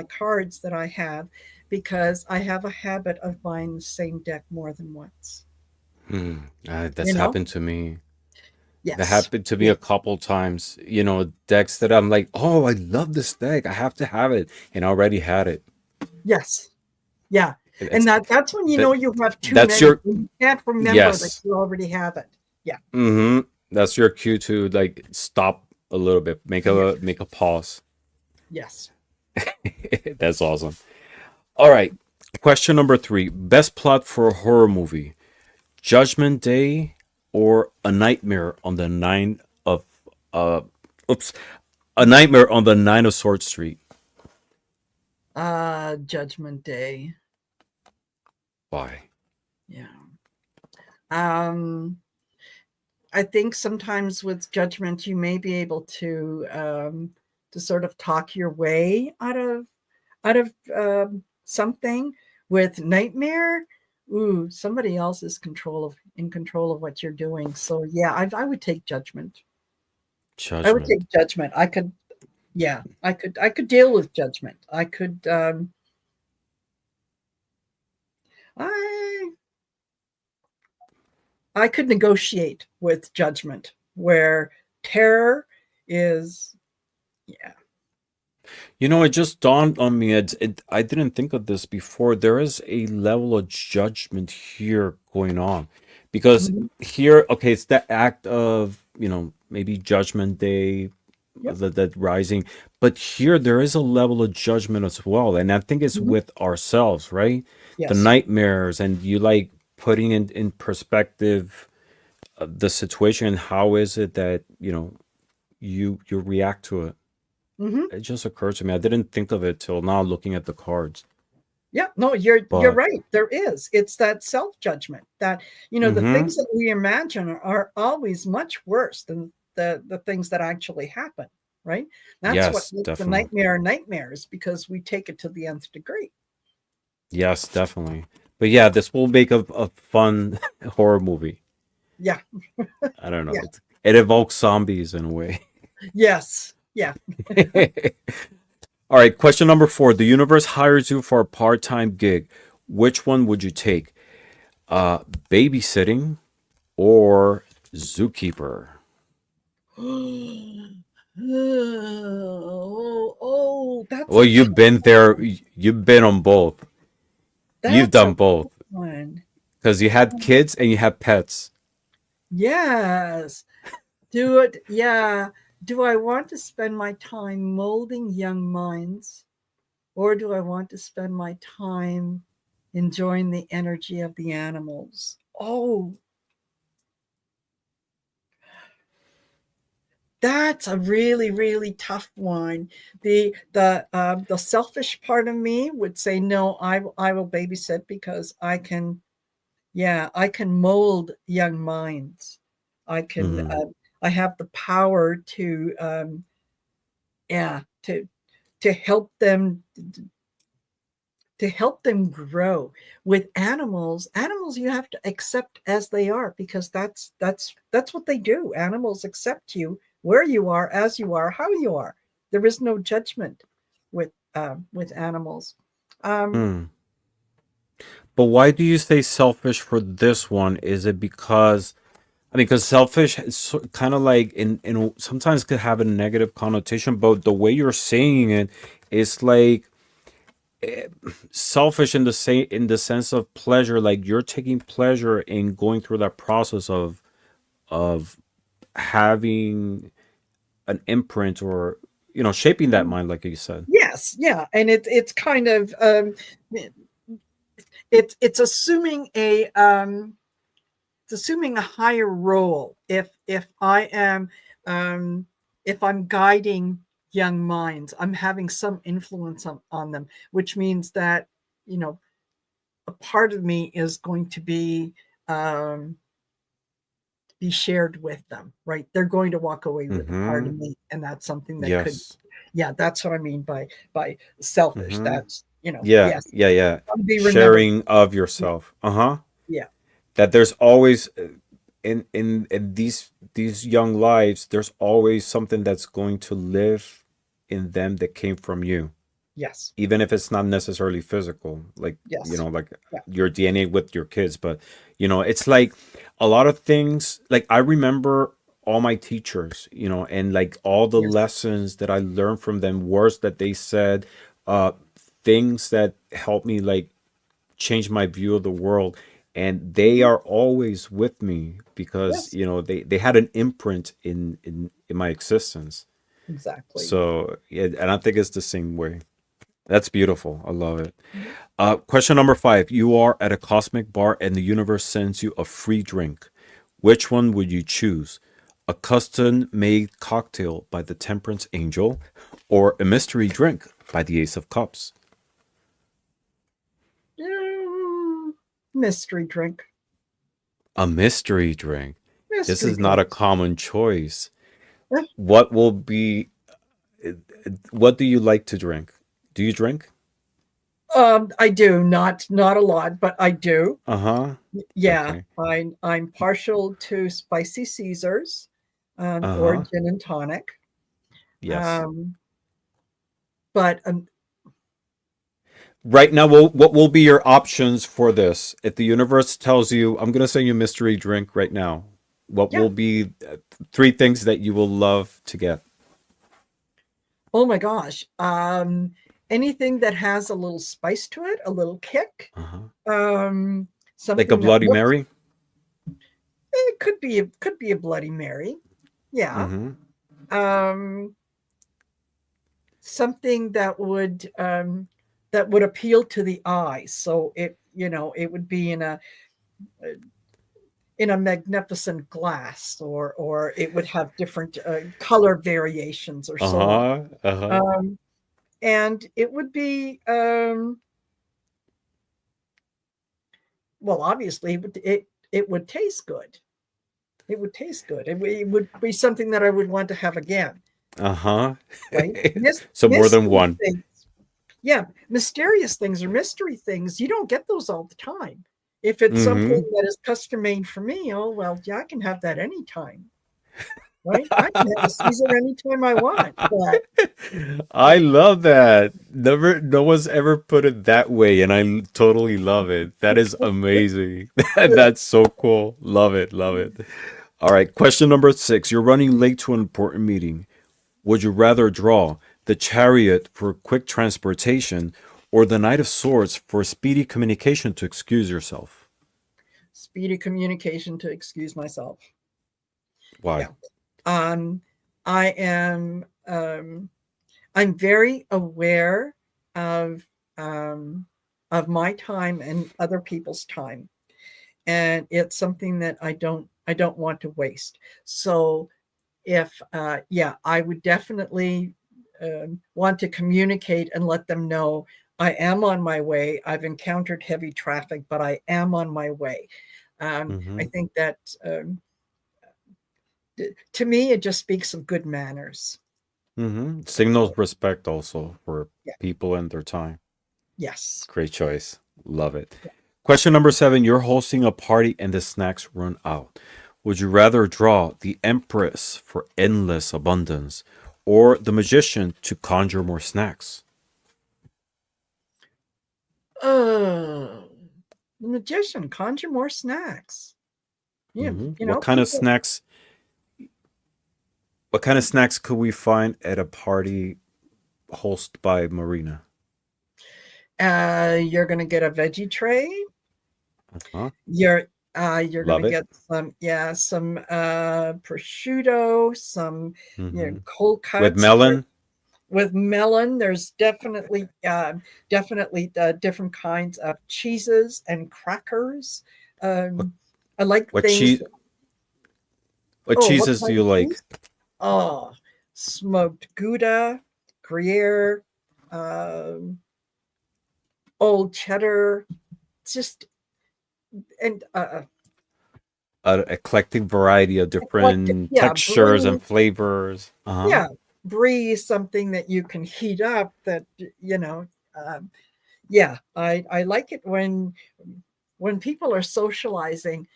S2: cards that I have, because I have a habit of buying the same deck more than once.
S1: Hmm.
S2: You
S1: That's
S2: know?
S1: happened to me. That
S2: Yes.
S1: happened to me
S2: Yeah.
S1: a couple times. Decks that I'm like, oh, I love this deck. I have to have it, and I already had it.
S2: Yes. Yeah. And
S1: It's
S2: that's when
S1: that
S2: you have too
S1: that's
S2: many.
S1: your
S2: You can't remember that
S1: yes.
S2: you already have it. Yeah.
S1: Mm-hmm. That's your cue to like stop a little bit,
S2: Yeah.
S1: make a pause.
S2: Yes.
S1: That's awesome. All right. Question number 3. Best plot for a horror movie. Judgment Day or A Nightmare on the Nine of uh oops. A Nightmare on the Nine of Sword Street.
S2: Judgment Day.
S1: Why?
S2: Yeah. Um I think sometimes with judgment you may be able to sort of talk your way out of something. With nightmare, ooh, somebody else is in control of what you're doing. So yeah, I would take judgment. I would
S1: Judgment.
S2: take judgment. Yeah, I could deal with judgment. I I could negotiate with judgment, where terror is, yeah.
S1: It just dawned on me. I didn't think of this before. There is a level of judgment here going on. Because
S2: Mhm.
S1: here, okay, it's the act of, maybe Judgment Day,
S2: Yep.
S1: the Dead Rising. But here, there is a level of judgment as well. And I think it's
S2: Mhm.
S1: with ourselves, right? The
S2: Yes.
S1: nightmares, and you like putting in perspective the situation, and how is it that, you react to it.
S2: Mhm.
S1: It just occurred to me. I didn't think of it till now looking at the cards.
S2: Yeah, no, you're
S1: But
S2: right. There is. It's that self-judgment that, the
S1: mm-hmm.
S2: things that we imagine are always much worse than the things that actually happen, right? That's what
S1: Yes,
S2: makes the
S1: definitely.
S2: nightmare nightmares, because we take it to the nth degree.
S1: Yes, definitely. But yeah, this will make a fun horror movie.
S2: Yeah.
S1: I don't know.
S2: Yeah.
S1: It evokes zombies in a way.
S2: Yes. Yeah.
S1: All right, question number 4. The universe hires you for a part-time gig. Which one would you take? Uh, Babysitting or zookeeper?
S2: That's
S1: Well,
S2: a
S1: you've
S2: tough
S1: been there.
S2: one.
S1: You've been on both. You've
S2: That's a
S1: done both
S2: tough one.
S1: because you had kids and you had pets.
S2: Yes. Do it. Yeah. Do I want to spend my time molding young minds, or do I want to spend my time enjoying the energy of the animals? Oh, that's a really, really tough one. The selfish part of me would say no. I will babysit, because I can. Yeah, I can mold young minds. I can.
S1: Hmm.
S2: I have the power to. Yeah, to help them to help them grow. With animals, you have to accept as they are, because that's what they do. Animals accept you where you are, as you are, how you are. There is no judgment with animals. Um,
S1: Hmm. But why do you say selfish for this one? Is it because I mean, because selfish is kind of like sometimes could have a negative connotation, but the way you're saying it is like selfish in the sense of pleasure. Like you're taking pleasure in going through that process of having an imprint or shaping that mind, like you said.
S2: yes, yeah, and it's kind of it's assuming a higher role. If I am if I'm guiding young minds, I'm having some influence on them, which means that, you know, a part of me is going to um, be shared with them, right? They're going to walk away with a part of
S1: Mm-hmm.
S2: me, and that's something that could,
S1: Yes.
S2: yeah, that's what I mean by selfish.
S1: Mm-hmm.
S2: That's,
S1: Yeah.
S2: yes,
S1: Yeah. Yeah.
S2: be remembered.
S1: Sharing of yourself. Uh huh.
S2: Yeah.
S1: That there's always in these young lives, there's always something that's going to live in them that came from you,
S2: Yes.
S1: even if it's not necessarily physical, like
S2: Yes.
S1: like
S2: Yeah.
S1: your DNA with your kids. But it's like a lot of things. Like I remember all my teachers, and like all the
S2: Yes.
S1: lessons that I learned from them, words that they said, uh things that helped me like change my view of the world, and they
S2: Mhm.
S1: are always with me because
S2: Yes.
S1: they had an imprint in my existence.
S2: Exactly.
S1: So yeah, and I think it's the same way. That's beautiful. I love it. Question number 5. You are at a cosmic bar and the universe sends you a free drink. Which one would you choose? A custom made cocktail by the Temperance Angel or a mystery drink by the Ace of Cups?
S2: Mm, mystery drink.
S1: A mystery drink. This
S2: Mystery
S1: is not
S2: drink.
S1: a common choice. What will be, what do you like to drink? Do you drink?
S2: I do, not a lot, but I do.
S1: Uh huh.
S2: Yeah,
S1: Okay.
S2: I'm partial to spicy Caesars,
S1: Uh
S2: or
S1: huh.
S2: gin and tonic.
S1: Yes.
S2: Um, but
S1: Right now, what will be your options for this? If the universe tells you, I'm going to send you a mystery drink right now, what
S2: yeah.
S1: will be 3 things that you will love to get?
S2: Oh my gosh. Anything that has a little spice to it, a little kick.
S1: Uh huh.
S2: Um,
S1: Like a
S2: something that
S1: Bloody
S2: looks.
S1: Mary?
S2: It could be a Bloody Mary. Yeah.
S1: Mm hmm.
S2: Um, something that would appeal to the eye. So it would be in a magnificent glass, or it would have different color variations, or
S1: Uh
S2: so on.
S1: huh. Uh huh.
S2: Um, and it would be, well, obviously it would taste good. It would taste good. It would be something that I would want to have again,
S1: Uh huh.
S2: right?
S1: So more than
S2: Mystery
S1: one.
S2: things. Yeah, mysterious things or mystery things, you don't get those all the time. If it's
S1: Mm
S2: something
S1: hmm.
S2: that is custom made for me, oh well, yeah, I can have that anytime, right? I can have a Caesar anytime I want. But
S1: I love that. Never, no one's ever put it that way, and I totally love it. That is amazing. That's so cool. Love it. Love it. All right. Question number 6. You're running late to an important meeting. Would you rather draw the Chariot for quick transportation or the Knight of Swords for speedy communication to excuse yourself?
S2: speedy communication to excuse myself.
S1: Why?
S2: Yeah. Um, I am I'm very aware of um, of my time and other people's time, and it's something that I don't want to waste. So if yeah, I would definitely want to communicate and let them know I am on my way. I've encountered heavy traffic, but I am on my way. I
S1: Mm-hmm.
S2: think that to me, it just speaks of good manners.
S1: Mm-hmm. Signals respect also for
S2: Yeah.
S1: people and their time.
S2: Yes.
S1: Great choice. Love it. Question number 7. You're hosting a party and the snacks run out. Would you rather draw the Empress for endless abundance or the Magician to conjure more snacks?
S2: Oh, the magician, conjure more snacks. Yeah,
S1: What kind of
S2: people.
S1: snacks? What kind of snacks could we find at a party hosted by Marina?
S2: You're gonna get a veggie tray.
S1: Huh?
S2: You're gonna
S1: Love it.
S2: get some prosciutto, some
S1: Hmm.
S2: cold
S1: With
S2: cuts.
S1: melon.
S2: With melon, there's definitely different kinds of cheeses and crackers.
S1: What
S2: Um, I like
S1: what
S2: things.
S1: cheese? What
S2: Oh, what
S1: cheeses do
S2: kind
S1: you
S2: of
S1: like?
S2: cheese? Oh, smoked Gouda, Gruyere, um, old cheddar, just and
S1: An eclectic variety of
S2: eclectic.
S1: different
S2: Yeah,
S1: textures
S2: brie.
S1: and flavors. Uh huh.
S2: Yeah, brie is something that you can heat up. Um, yeah, I like it when people are socializing.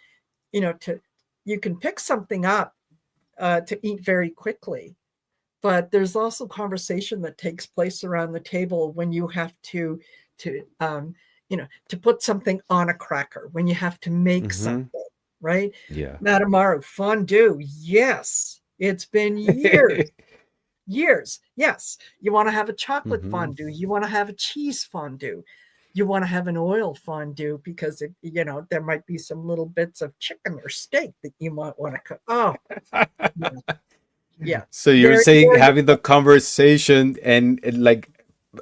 S2: To you can pick something up to eat very quickly, but there's also conversation that takes place around the table when you have to put something on a cracker, when you have to make
S1: Mm-hmm.
S2: something, right?
S1: Yeah.
S2: Madamaru fondue, yes, it's been years. Yes, you want to have a chocolate
S1: Hmm.
S2: fondue, you want to have a cheese fondue, you want to have an oil fondue because there might be some little bits of chicken or steak that you might want to cook. Oh, yeah, yeah.
S1: So you're
S2: There,
S1: saying
S2: there you
S1: having the conversation and like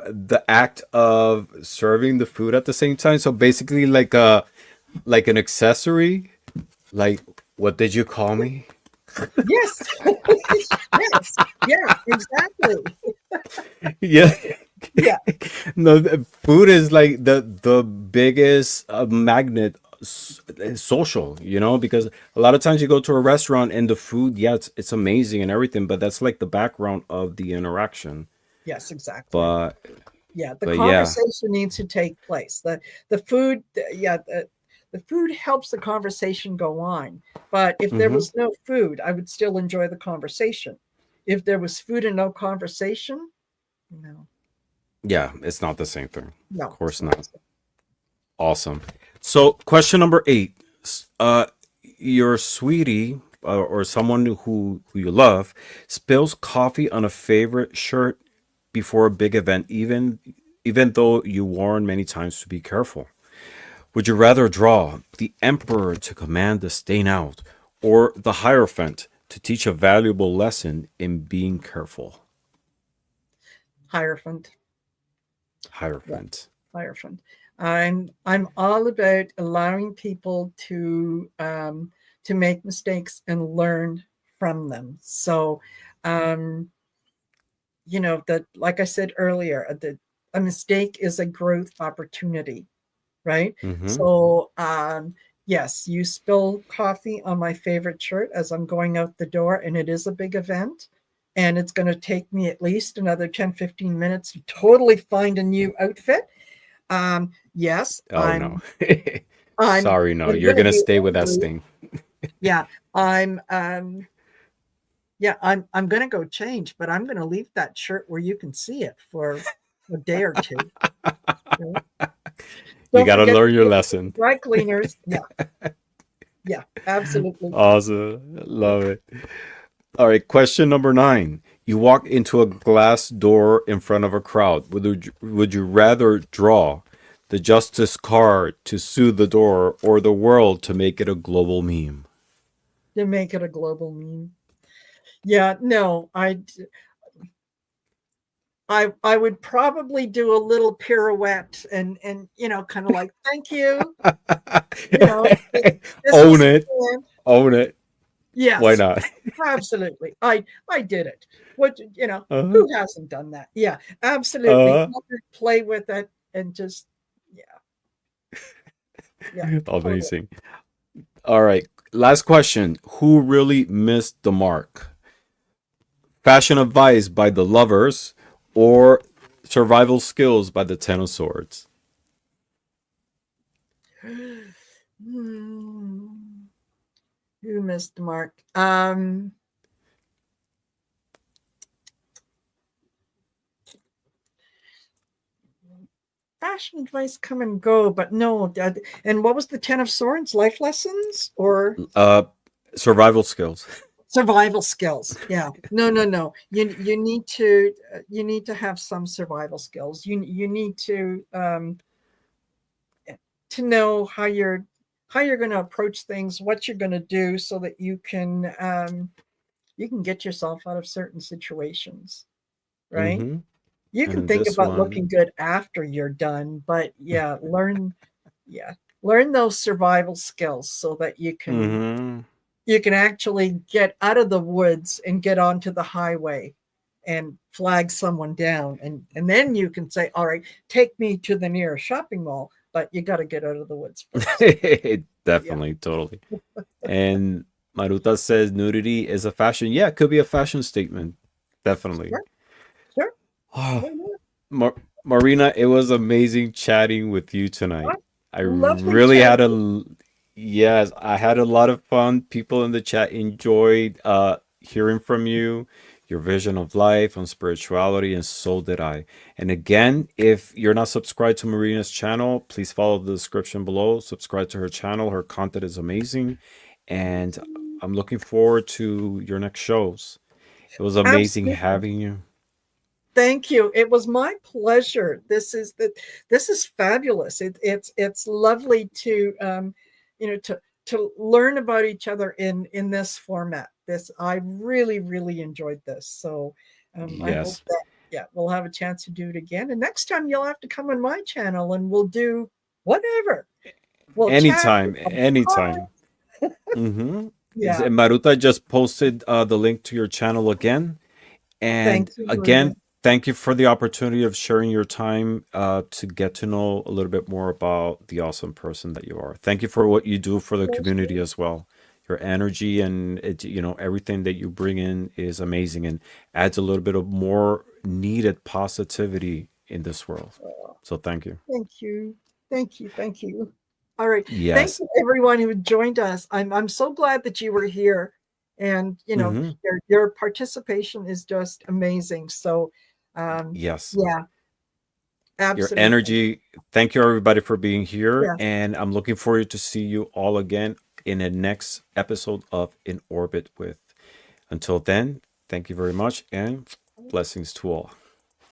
S1: the act of serving the food at the same time. So basically like an accessory. Like, what did you call me?
S2: Yes. Yes. Yeah, exactly.
S1: Yeah.
S2: Yeah.
S1: No, food is like the biggest magnet social, because a lot of times you go to a restaurant and the food, yeah, it's amazing and everything, but that's like the background of the interaction.
S2: Yes, exactly.
S1: But
S2: Yeah, the
S1: but yeah.
S2: conversation needs to take place. The food, yeah, the food helps the conversation go on. But if there
S1: Hmm.
S2: was no food, I would still enjoy the conversation. If there was food and no conversation, no,
S1: Yeah, it's not the same thing. Of
S2: no, it's
S1: course
S2: not.
S1: not. Awesome. So, question number 8. Your sweetie or someone who you love spills coffee on a favorite shirt before a big event, even though you warn many times to be careful. Would you rather draw the emperor to command the stain out or the hierophant to teach a valuable lesson in being careful?
S2: Hierophant. Yeah,
S1: Hierophant.
S2: Hierophant. I'm all about allowing people to make mistakes and learn from them. So, um, that like I said earlier, that a mistake is a growth opportunity, right?
S1: Mm-hmm.
S2: So, yes, you spill coffee on my favorite shirt as I'm going out the door, and it is a big event. And it's going to take me at least another 10-15 minutes to totally find a new outfit. Yes,
S1: Oh no.
S2: I'm
S1: Sorry, no.
S2: I'm
S1: You're
S2: gonna
S1: gonna
S2: be
S1: stay with that
S2: angry.
S1: sting.
S2: Yeah, I'm gonna go change, but I'm gonna leave that shirt where you can see it for a day or two. Right?
S1: You
S2: Don't
S1: gotta
S2: forget to
S1: learn your
S2: take it to
S1: lesson.
S2: dry cleaners. Yeah, yeah, absolutely.
S1: Awesome. Love it. All right, question number 9. You walk into a glass door in front of a crowd. Would you rather draw the justice card to sue the door or the world to make it a global meme?
S2: To make it a global meme. Yeah, no, I would probably do a little pirouette and kind of like thank you. This
S1: Own
S2: was
S1: it.
S2: planned.
S1: Own it. Why
S2: Yes,
S1: not?
S2: absolutely. I did it. What
S1: Uh,
S2: who hasn't done that? Yeah, absolutely.
S1: uh,
S2: Play with it and just yeah, yeah, totally.
S1: amazing. All right. Last question. Who really missed the mark? Fashion advice by the lovers or Survival Skills by the Ten of Swords.
S2: Hmm. You missed the mark. Fashion advice come and go, but no. And what was the Ten of Swords? Life lessons or
S1: Uh, Survival Skills.
S2: survival skills? Yeah. No, no, no. You need to have some survival skills. You need to know how you're going to approach things, what you're going to do, so that you can get yourself out of certain situations, right?
S1: Mm-hmm.
S2: You
S1: And
S2: can
S1: in
S2: think
S1: this
S2: about
S1: one,
S2: looking good after you're done, but yeah, learn those survival skills so that
S1: mm-hmm.
S2: you can actually get out of the woods and get onto the highway and flag someone down, and then you can say, all right, take me to the nearest shopping mall, but you got to get out of the woods first. Yeah.
S1: Definitely, totally. And Maruta says nudity is a fashion. Yeah, it could be a fashion statement. Definitely.
S2: Sure, sure.
S1: Oh,
S2: Why not?
S1: Marina, it was amazing chatting with you tonight. I
S2: Lovely
S1: really had
S2: chatting.
S1: a yes, I had a lot of fun. People in the chat enjoyed hearing from you, your vision of life on spirituality, and so did I. And again, if you're not subscribed to Marina's channel, please follow the description below. Subscribe to her channel. Her content is amazing, and I'm looking forward to your next shows. It was amazing
S2: Absolutely.
S1: having you.
S2: Thank you. It was my pleasure. This is fabulous. It's lovely to to learn about each other in this format. This I really enjoyed this. So I hope
S1: Yes.
S2: that yeah we'll have a chance to do it again. And next time you'll have to come on my channel and we'll do whatever. We'll chat.
S1: Anytime, anytime. Mm-hmm.
S2: Yeah.
S1: And Maruta just posted the link to your channel again.
S2: Thank
S1: And
S2: you, Marina.
S1: again, thank you for the opportunity of sharing your time to get to know a little bit more about the awesome person that you are. Thank you for what you do for the community as well. Your energy and everything that you bring in is amazing and adds a little bit of more needed positivity in this world. So thank you.
S2: Thank you. Thank you. Thank you. All right. Thank
S1: Yes.
S2: you everyone who joined us. I'm so glad that you were here. And
S1: Hmm.
S2: your participation is just amazing. So
S1: Yes.
S2: yeah,
S1: Your
S2: absolutely.
S1: energy. Thank you, everybody, for being here.
S2: Yes.
S1: And I'm looking forward to see you all again in the next episode of In Orbit With. Until then, thank you very much and blessings to all.